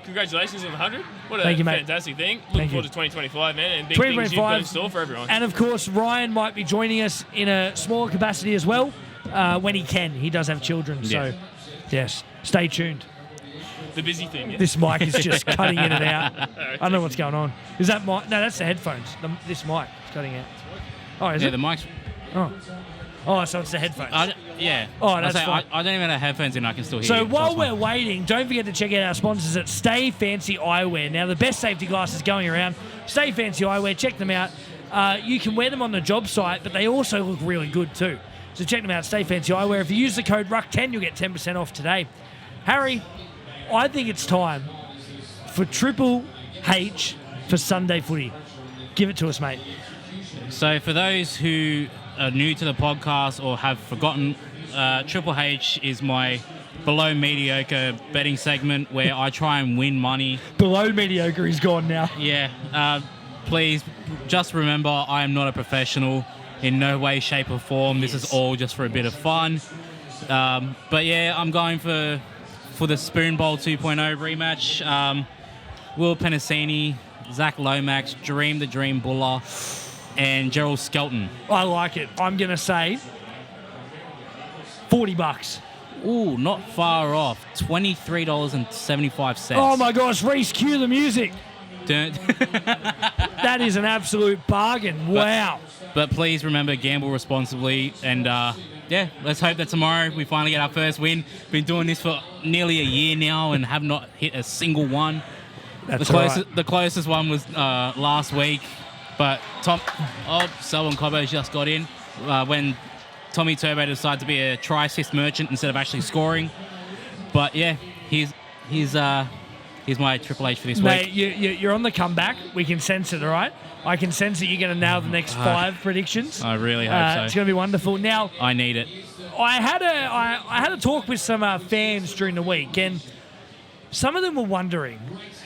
Congratulations on the 100. What a Thank you, mate. fantastic thing. Looking Thank forward you. to 2025, man, and big things you've got in store for everyone. And of course, Ryan might be joining us in a smaller capacity as well when he can. He does have children, so yes, stay tuned. The busy thing, yeah. This mic is just cutting in and out. I don't know what's going on. Is that mic? No, that's the headphones. This mic is cutting out. Oh, is Yeah, it? the mic's. Oh, so it's the headphones. Yeah. Oh, that's fine. I don't even have headphones in. I can still hear So you. while That's we're fine. waiting, don't forget to check out our sponsors at Stay Fancy Eyewear. Now, the best safety glasses going around. Stay Fancy Eyewear. Check them out. You can wear them on the job site, but they also look really good too. So check them out, Stay Fancy Eyewear. If you use the code RUCK10, you'll get 10% off today. Harry, I think it's time for Triple H for Sunday footy. Give it to us, mate. So for those who are new to the podcast or have forgotten, Triple H is my below mediocre betting segment where I try and win money. Below mediocre is gone now. Yeah. Please just remember I am not a professional in no way, shape or form. This is all just for a bit of fun. But yeah, I'm going for the Spoon Bowl 2.0 rematch. Will Penasini, Zach Lomax, Dream the Dream Buller, and Gerald Skelton. I like it. I'm going to say $40. Ooh, not far off. $23.75. Oh my gosh, Reese, cue the music. Don't- That is an absolute bargain. Wow. But please remember, gamble responsibly. And yeah, let's hope that tomorrow we finally get our first win. Been doing this for nearly a year now and have not hit a single one. That's The closest one was last week. But Selwyn Cobbo just got in when Tommy Turbo decided to be a try-assist merchant instead of actually scoring. But yeah, he's my Triple H for this Mate, week. you're on the comeback. We can sense it, all right? I can sense that you're going to nail the next 5 predictions. I really hope so. It's going to be wonderful. Now, I need it. I had a talk with some fans during the week, and some of them were wondering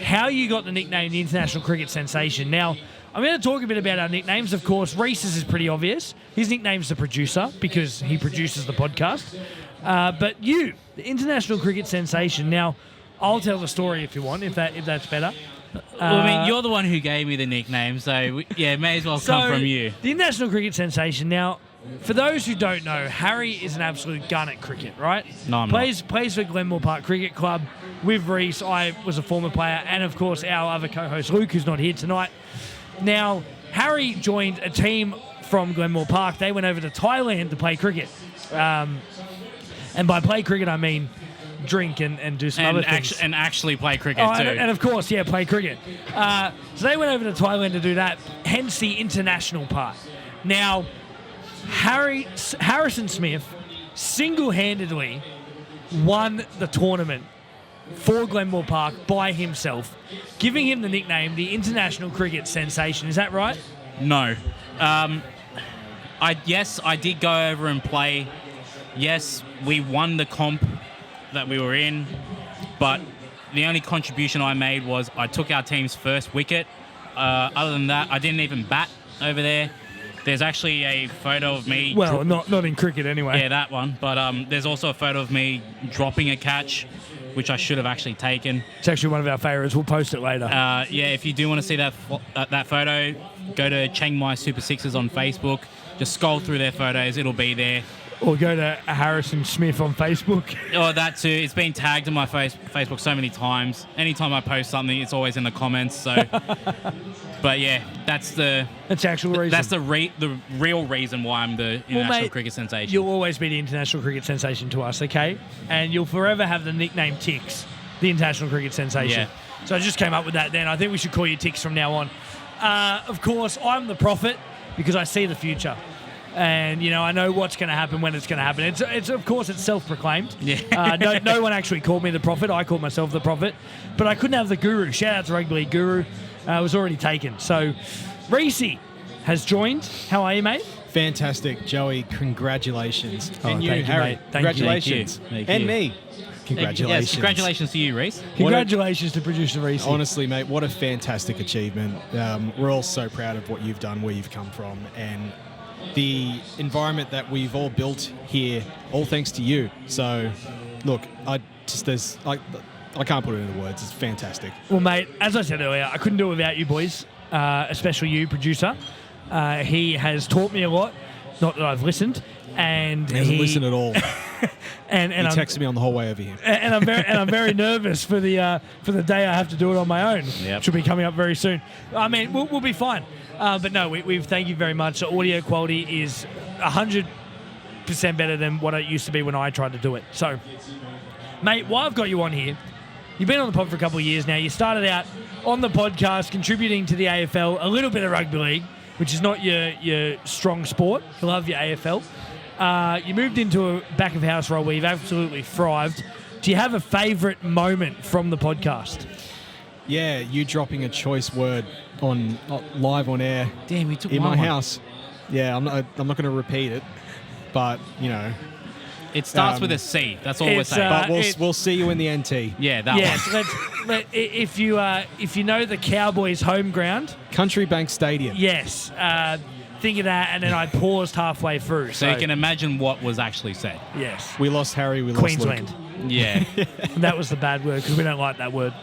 how you got the nickname the International Cricket Sensation. Now, I'm going to talk a bit about our nicknames. Of course, Reese's is pretty obvious. His nickname's the producer because he produces the podcast. But you, the International Cricket Sensation. Now, I'll tell the story if you want, if that's better. Well, I mean, you're the one who gave me the nickname, so yeah, may as well come from you. The International Cricket Sensation. Now, for those who don't know, Harry is an absolute gun at cricket, right? No, I'm plays for Glenmore Park Cricket Club with Reese. I was a former player, and of course our other co-host Luke, who's not here tonight. Now, Harry joined a team from Glenmore Park. They went over to Thailand to play cricket, and by play cricket I mean drink and do some other things. And actually play cricket too. And of course, yeah, play cricket. So they went over to Thailand to do that, hence the international part. Now, Harrison Smith single-handedly won the tournament for Glenmore Park by himself, giving him the nickname the International Cricket Sensation. Is that right? No. I did go over and play. Yes, we won the comp that we were in, but the only contribution I made was I took our team's first wicket. Other than that, I didn't even bat over there. There's actually a photo of me. Well, not in cricket anyway. Yeah, that one. But there's also a photo of me dropping a catch, which I should have actually taken. It's actually one of our favourites. We'll post it later. Yeah, if you do want to see that photo, go to Chiang Mai Super Sixers on Facebook. Just scroll through their photos. It'll be there. Or go to Harrison Smith on Facebook. Oh, that too. It's been tagged on my Facebook so many times. Anytime I post something, it's always in the comments. So, but yeah, that's the actual reason. That's the real reason why I'm the international cricket sensation. You'll always be the international cricket sensation to us, okay? And you'll forever have the nickname Tix, the international cricket sensation. Yeah. So I just came up with that then. I think we should call you Tix from now on. Of course, I'm the prophet because I see the future. And, I know what's going to happen when it's going to happen. It's of course, it's self-proclaimed. Yeah. No one actually called me the prophet. I called myself the prophet. But I couldn't have the guru. Shout out to Rugby League Guru. It was already taken. So, Reese has joined. How are you, mate? Fantastic, Joey. Congratulations. Oh, and you, thank you, Harry. mate. Thank you. Congratulations. Thank And you. me. Congratulations. Yes, congratulations to you, Reese. Congratulations to producer Reese. Honestly, mate, what a fantastic achievement. We're all so proud of what you've done, where you've come from, and the environment that we've all built here, all thanks to you. So, look, I can't put it into words. It's fantastic. Well, mate, as I said earlier, I couldn't do it without you boys, especially you, producer. He has taught me a lot. Not that I've listened, and He hasn't listened at all. and He texted me on the whole way over here. And I'm very nervous for the day I have to do it on my own. Yep. Which will be coming up very soon. I mean, we'll be fine. But no, we thank you very much. The audio quality is 100% better than what it used to be when I tried to do it. So, mate, while I've got you on here, you've been on the pod for a couple of years now. You started out on the podcast contributing to the AFL, a little bit of rugby league, which is not your strong sport. You love your AFL. You moved into a back-of-house role where you've absolutely thrived. Do you have a favourite moment from the podcast? Yeah, you dropping a choice word on live on air. Damn, we took in my one. house. Yeah, I'm not going to repeat it, but It starts with a C. That's all we're it's, saying. but we'll see you in the NT. Yeah, that Yes, one. if you know the Cowboys' home ground, Country Bank Stadium. yes, think of that, and then I paused halfway through. So you can imagine what was actually said. yes, We lost Harry. We Queensland. lost Yeah. And that was the bad word because we don't like that word.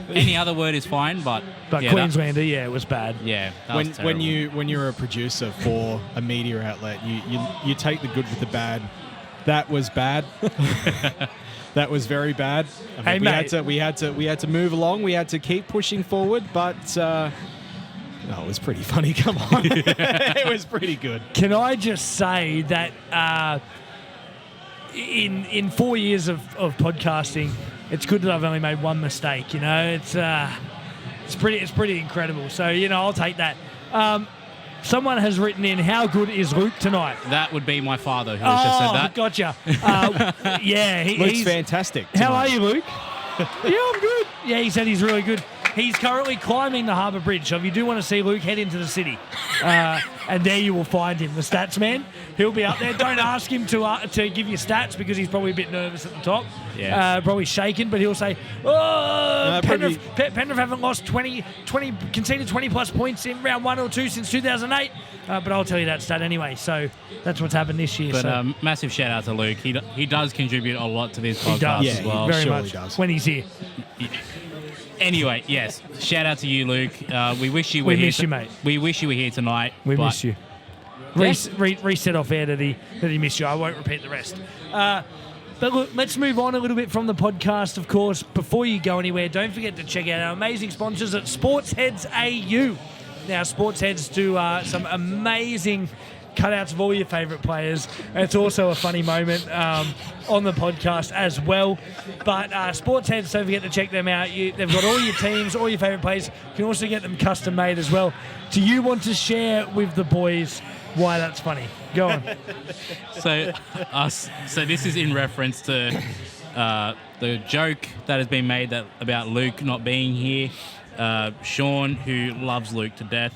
Any other word is fine, but But yeah, Queenslander, yeah, it was bad. that Luke. was When terrible. you're a producer for a media outlet, you take the good with the bad. That was bad. That was very bad. Hey, mate. We had to move along. We had to keep pushing forward, but it was pretty funny. Come on, it was pretty good. Can I just say that in 4 years of podcasting, it's good that I've only made one mistake. It's pretty incredible. So I'll take that. Someone has written in, how good is Luke tonight? That would be my father who has just said that. Gotcha. Yeah, Luke's he's fantastic. How are tonight. you, Luke? Yeah, I'm good. Yeah, he said he's really good. He's currently climbing the Harbour Bridge, so if you do want to see Luke, head into the city. And there you will find him, the stats man. He'll be up there. Don't ask him to give you stats because he's probably a bit nervous at the top. Yeah. Probably shaking, but he'll say, Penrith haven't lost 20, conceded 20-plus points in round 1 or 2 since 2008. But I'll tell you that stat anyway, so that's what's happened this year. But massive shout out to Luke. He does contribute a lot to this He podcast does, as well. very surely much, does. when he's here. Anyway, yes, shout out to you, Luke. We wish you were We here. miss you, mate. We wish you were here tonight. We but miss you. Reese said off air that he missed you. I won't repeat the rest. But look, let's move on a little bit from the podcast, of course. Before you go anywhere, don't forget to check out our amazing sponsors at Sportsheads AU. Now, Sportsheads do some amazing cutouts of all your favourite players. It's also a funny moment on the podcast as well. But Sportsheads, don't forget to check them out. They've got all your teams, all your favourite players. You can also get them custom made as well. Do you want to share with the boys why that's funny? Go on. So this is in reference to the joke that has been made about Luke not being here, Sean, who loves Luke to death,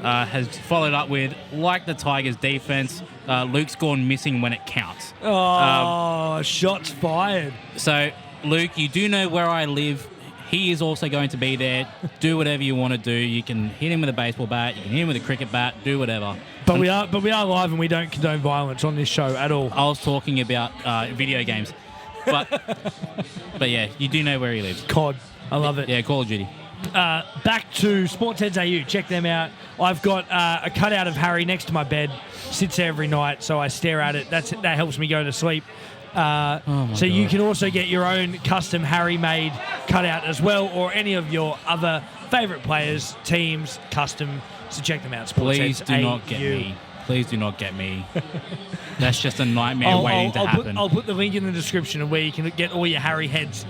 has followed up with, like the Tigers' defense, Luke's gone missing when it counts. Oh, shots fired. So, Luke, you do know where I live. He is also going to be there. Do whatever you want to do. You can hit him with a baseball bat. You can hit him with a cricket bat. Do whatever. But we are live and we don't condone violence on this show at all. I was talking about video games. But yeah, you do know where he lives. COD. I love it. Yeah, Call of Duty. Back to Sports Heads AU. Check them out. I've got a cutout of Harry next to my bed. Sits there every night, so I stare at it. That helps me go to sleep. So God. you can also get your own custom Harry-made cutout as well, or any of your other favourite players, teams, custom. So check them out. Sports Please Heads do not AU. get me. Please do not get me. That's just a nightmare waiting to happen. I'll put the link in the description of where you can get all your Harry heads.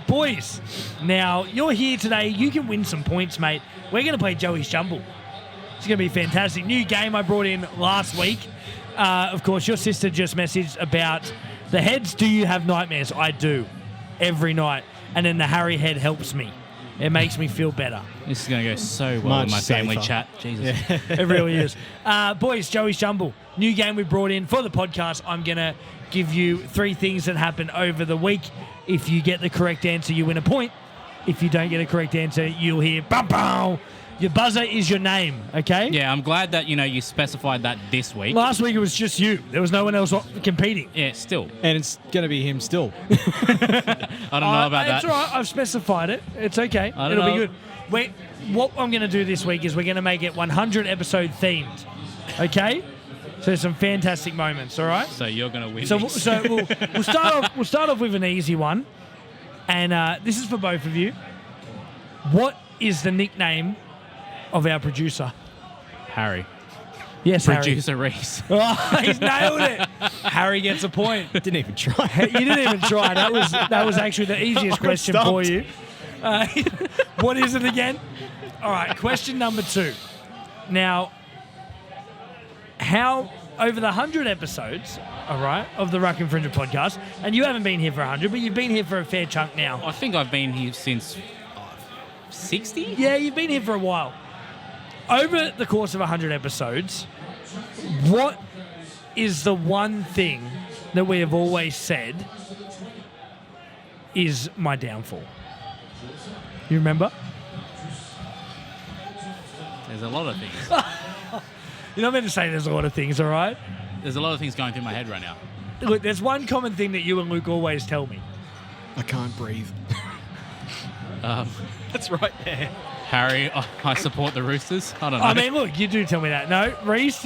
Boys, now you're here today. You can win some points, mate. We're going to play Joey's Jumble. It's going to be fantastic. New game I brought in last week. Of course, your sister just messaged about the heads. Do you have nightmares? I do. Every night. And then the Harry head helps me. It makes me feel better. This is going to go so well Much in my family safer. chat. Jesus. It really is. Boys, Joey's Jumble. New game we brought in for the podcast. I'm going to give you 3 things that happened over the week. If you get the correct answer, you win a point. If you don't get a correct answer, you'll hear bam bam. Your buzzer is your name, okay? Yeah, I'm glad that you specified that this week. Last week it was just you. There was no one else competing. Yeah, still. And it's going to be him still. I don't know about It's that. all right. I've specified it. It's okay. I don't It'll know. be good. What I'm going to do this week is we're going to make it 100 episode themed, okay? So some fantastic moments, all right? So you're going to win. So these. we'll start off with an easy one, and this is for both of you. What is the nickname of our producer? Harry. Yes, Producer Reese. Harry. Oh, he's nailed it. Harry gets a point. Didn't even try. You didn't even try. That was actually the easiest question for you. What is it again? All right, question number 2. Now, how over the 100 episodes, all right, of the Ruck Infringement Podcast, and you haven't been here for 100, but you've been here for a fair chunk now. I think I've been here since 60? Yeah, you've been here for a while. Over the course of 100 episodes, what is the one thing that we have always said is my downfall? You remember? There's a lot of things. You're not meant to say there's a lot of things, all right? There's a lot of things going through my head right now. Look, there's one common thing that you and Luke always tell me. I can't breathe. That's right there. Harry, I support the Roosters. I don't know. I mean, look, you do tell me that. No, Reese,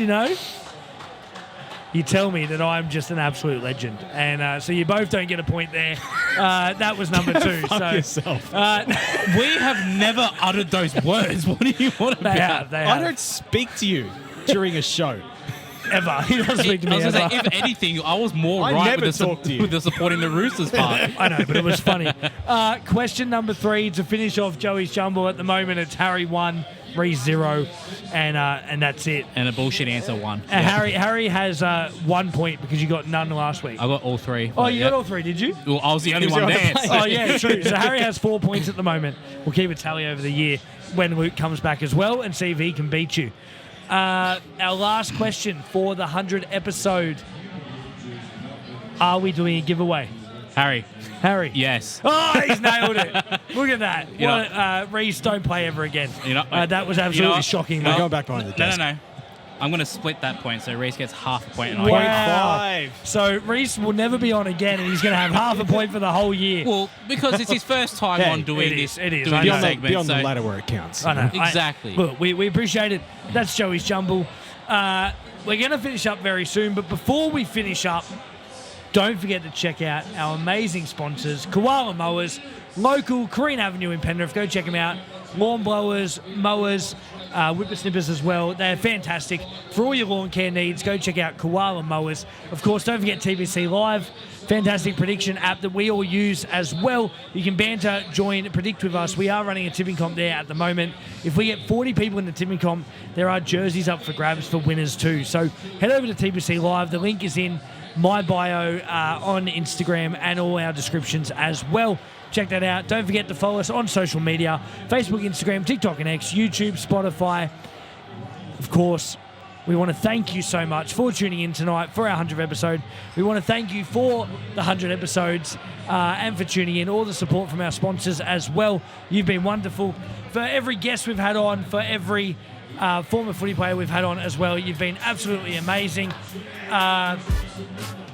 you tell me that I'm just an absolute legend. And so you both don't get a point there. That was number 2. Fuck yourself. we have never uttered those words. What do you want They about? have. I don't speak to you during a show. Ever. He doesn't speak to me I was ever. going to say, if anything, I was more I right never with talk to you. with the supporting the Roosters part. I know, but it was funny. Question number 3 to finish off Joey's Jumble. At the moment, it's Harry 1, Reese 0, and that's it. And a bullshit answer 1. And Harry has 1 point because you got none last week. I got all 3. Oh, you got all 3, did you? Well, I was the only was the one other there. player. so- Oh, yeah, true. So Harry has 4 points at the moment. We'll keep a tally over the year when Luke comes back as well and see if he can beat you. Our last question for the 100 episode. Are we doing a giveaway? Harry, Harry? yes. Oh, he's nailed it. Look at that. You know- What, Reese, don't play ever again. You know- That was you know absolutely what? shocking. No. I'm mate. going back behind the desk. No. I'm going to split that point, so Reese gets half a point. And Wow. I get 0.5. So Reese will never be on again, and he's going to have half a point for the whole year. Well, because it's his first time Hey, on doing it is, this, it is. doing I this know. segment. Be on the so ladder where it counts. I know. Exactly. Look, we appreciate it. That's Joey's Jumble. We're going to finish up very soon, but before we finish up, don't forget to check out our amazing sponsors, Koala Mowers, local, Corrine Avenue in Penrith. Go check them out. Lawn blowers, mowers, whippersnippers as well. They're fantastic. For all your lawn care needs, go check out Koala Mowers. Of course, don't forget TBC Live, fantastic prediction app that we all use as well. You can banter, join, predict with us. We are running a tipping comp there at the moment. If we get 40 people in the tipping comp, there are jerseys up for grabs for winners too. So head over to TBC Live. The link is in my bio on Instagram and all our descriptions as well. Check that out. Don't forget to follow us on social media, Facebook, Instagram, TikTok and X, YouTube, Spotify. Of course, we want to thank you so much for tuning in tonight for our 100th episode. We want to thank you for the 100 episodes and for tuning in. All the support from our sponsors as well. You've been wonderful. For every guest we've had on, for every former footy player we've had on as well, you've been absolutely amazing.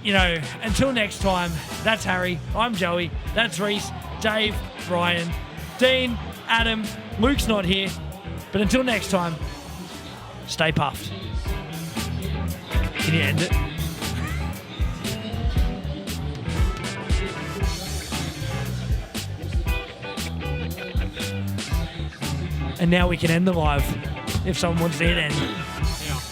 Until next time, that's Harry, I'm Joey, that's Reese, Dave, Ryan, Dean, Adam, Luke's not here. But until next time, stay puffed. Can you end it? And now we can end the live if someone wants to hit end.